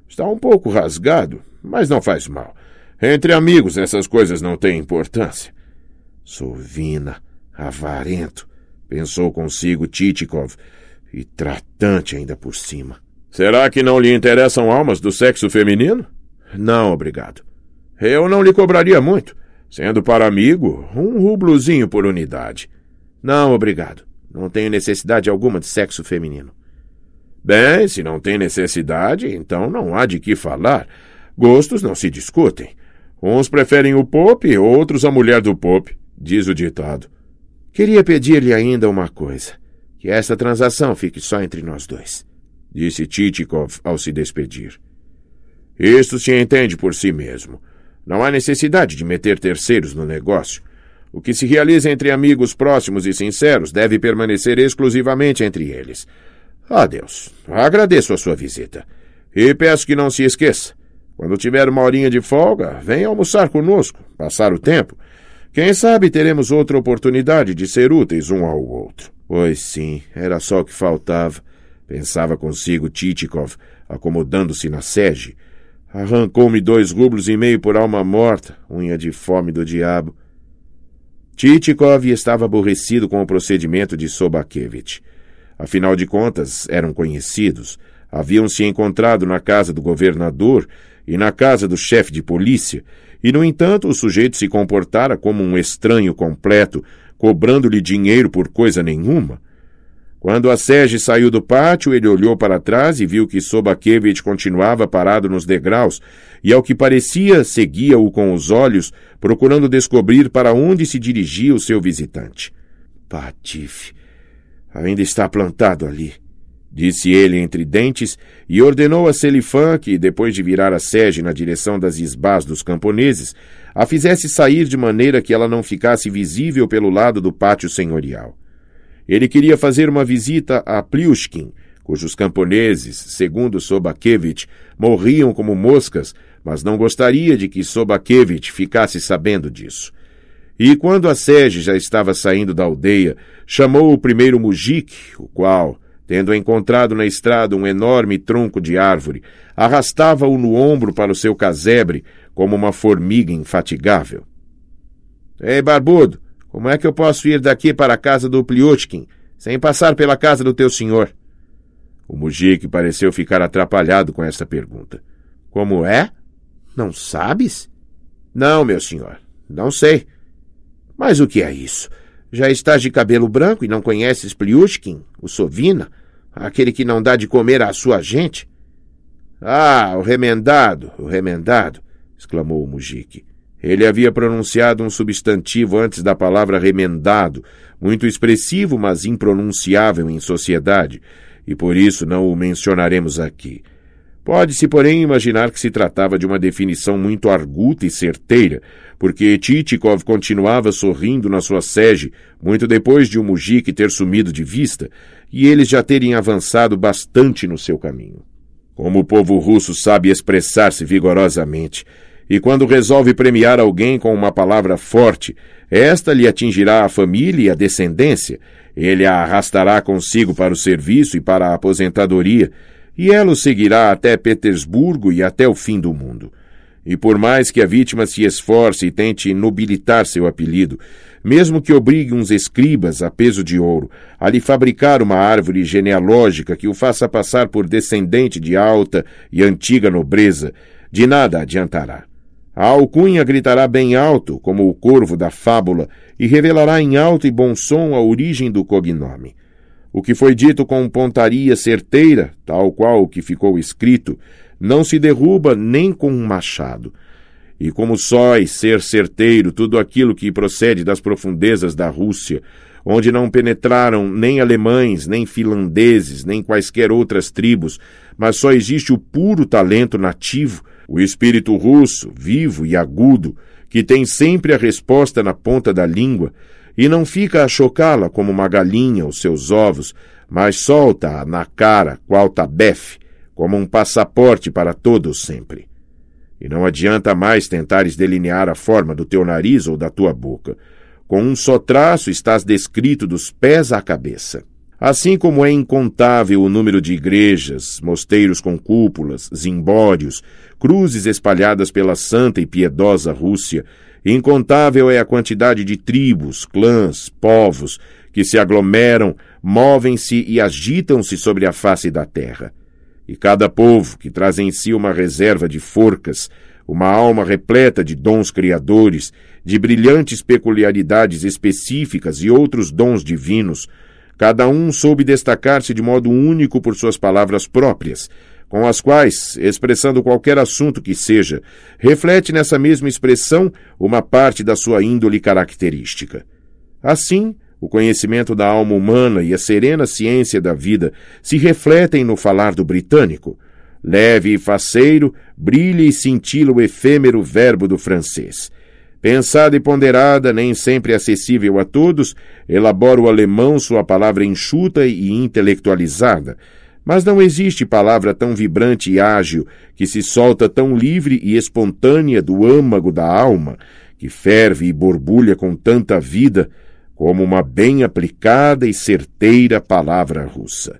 Está um pouco rasgado, mas não faz mal. Entre amigos essas coisas não têm importância. Sovina, avarento, pensou consigo Titikov, e tratante ainda por cima. Será que não lhe interessam almas do sexo feminino? Não, obrigado. Eu não lhe cobraria muito. Sendo para amigo, 1 rublozinho por unidade. Não, obrigado. Não tenho necessidade alguma de sexo feminino. Bem, se não tem necessidade, então não há de que falar. Gostos não se discutem. Uns preferem o Pope, outros a mulher do Pope, diz o ditado. Queria pedir-lhe ainda uma coisa. Que esta transação fique só entre nós dois, disse Titikov ao se despedir. Isto se entende por si mesmo. Não há necessidade de meter terceiros no negócio. O que se realiza entre amigos próximos e sinceros deve permanecer exclusivamente entre eles. Adeus. Agradeço a sua visita. E peço que não se esqueça. Quando tiver uma horinha de folga, venha almoçar conosco, passar o tempo. Quem sabe teremos outra oportunidade de ser úteis um ao outro. Pois sim, era só o que faltava, pensava consigo Titikov, acomodando-se na sege. Arrancou-me 2,5 rublos por alma morta, unha de fome do diabo. Titikov estava aborrecido com o procedimento de Sobakevich. Afinal de contas, eram conhecidos, haviam se encontrado na casa do governador e na casa do chefe de polícia, e, no entanto, o sujeito se comportara como um estranho completo, cobrando-lhe dinheiro por coisa nenhuma. Quando a sege saiu do pátio, ele olhou para trás e viu que Sobakevich continuava parado nos degraus e, ao que parecia, seguia-o com os olhos, procurando descobrir para onde se dirigia o seu visitante. Patife, ainda está plantado ali, disse ele entre dentes e ordenou a Selifã que, depois de virar a sege na direção das isbás dos camponeses, a fizesse sair de maneira que ela não ficasse visível pelo lado do pátio senhorial. Ele queria fazer uma visita a Pliushkin, cujos camponeses, segundo Sobakevich, morriam como moscas, mas não gostaria de que Sobakevich ficasse sabendo disso. E quando a Sege já estava saindo da aldeia, chamou o primeiro mujik, o qual, tendo encontrado na estrada um enorme tronco de árvore, arrastava-o no ombro para o seu casebre como uma formiga infatigável. Ei, barbudo, como é que eu posso ir daqui para a casa do Pliutkin, sem passar pela casa do teu senhor? O mujik pareceu ficar atrapalhado com esta pergunta. Como é? Não sabes? Não, meu senhor, não sei. Mas o que é isso? Já estás de cabelo branco e não conheces Pliutkin, o Sovina, aquele que não dá de comer à sua gente? Ah, o remendado, exclamou o mujik. Ele havia pronunciado um substantivo antes da palavra remendado, muito expressivo, mas impronunciável em sociedade, e por isso não o mencionaremos aqui. Pode-se, porém, imaginar que se tratava de uma definição muito arguta e certeira, porque Chichikov continuava sorrindo na sua sege muito depois de o mujik ter sumido de vista e eles já terem avançado bastante no seu caminho. Como o povo russo sabe expressar-se vigorosamente, e quando resolve premiar alguém com uma palavra forte, esta lhe atingirá a família e a descendência, ele a arrastará consigo para o serviço e para a aposentadoria, e ela o seguirá até Petersburgo e até o fim do mundo. E por mais que a vítima se esforce e tente nobilitar seu apelido, mesmo que obrigue uns escribas a peso de ouro a lhe fabricar uma árvore genealógica que o faça passar por descendente de alta e antiga nobreza, de nada adiantará. A alcunha gritará bem alto, como o corvo da fábula, e revelará em alto e bom som a origem do cognome. O que foi dito com pontaria certeira, tal qual o que ficou escrito, não se derruba nem com um machado. E como sóis ser certeiro tudo aquilo que procede das profundezas da Rússia, onde não penetraram nem alemães, nem finlandeses, nem quaisquer outras tribos, mas só existe o puro talento nativo, o espírito russo, vivo e agudo, que tem sempre a resposta na ponta da língua, e não fica a chocá-la como uma galinha os seus ovos, mas solta-a na cara, qual tabefe, como um passaporte para todos sempre. E não adianta mais tentares delinear a forma do teu nariz ou da tua boca. Com um só traço estás descrito dos pés à cabeça. Assim como é incontável o número de igrejas, mosteiros com cúpulas, zimbórios, cruzes espalhadas pela santa e piedosa Rússia, incontável é a quantidade de tribos, clãs, povos, que se aglomeram, movem-se e agitam-se sobre a face da terra. E cada povo, que traz em si uma reserva de forcas, uma alma repleta de dons criadores, de brilhantes peculiaridades específicas e outros dons divinos, cada um soube destacar-se de modo único por suas palavras próprias, com as quais, expressando qualquer assunto que seja, reflete nessa mesma expressão uma parte da sua índole característica. Assim, o conhecimento da alma humana e a serena ciência da vida se refletem no falar do britânico. Leve e faceiro, brilha e cintila o efêmero verbo do francês. Pensada e ponderada, nem sempre acessível a todos, elabora o alemão sua palavra enxuta e intelectualizada. Mas não existe palavra tão vibrante e ágil, que se solta tão livre e espontânea do âmago da alma, que ferve e borbulha com tanta vida, como uma bem aplicada e certeira palavra russa.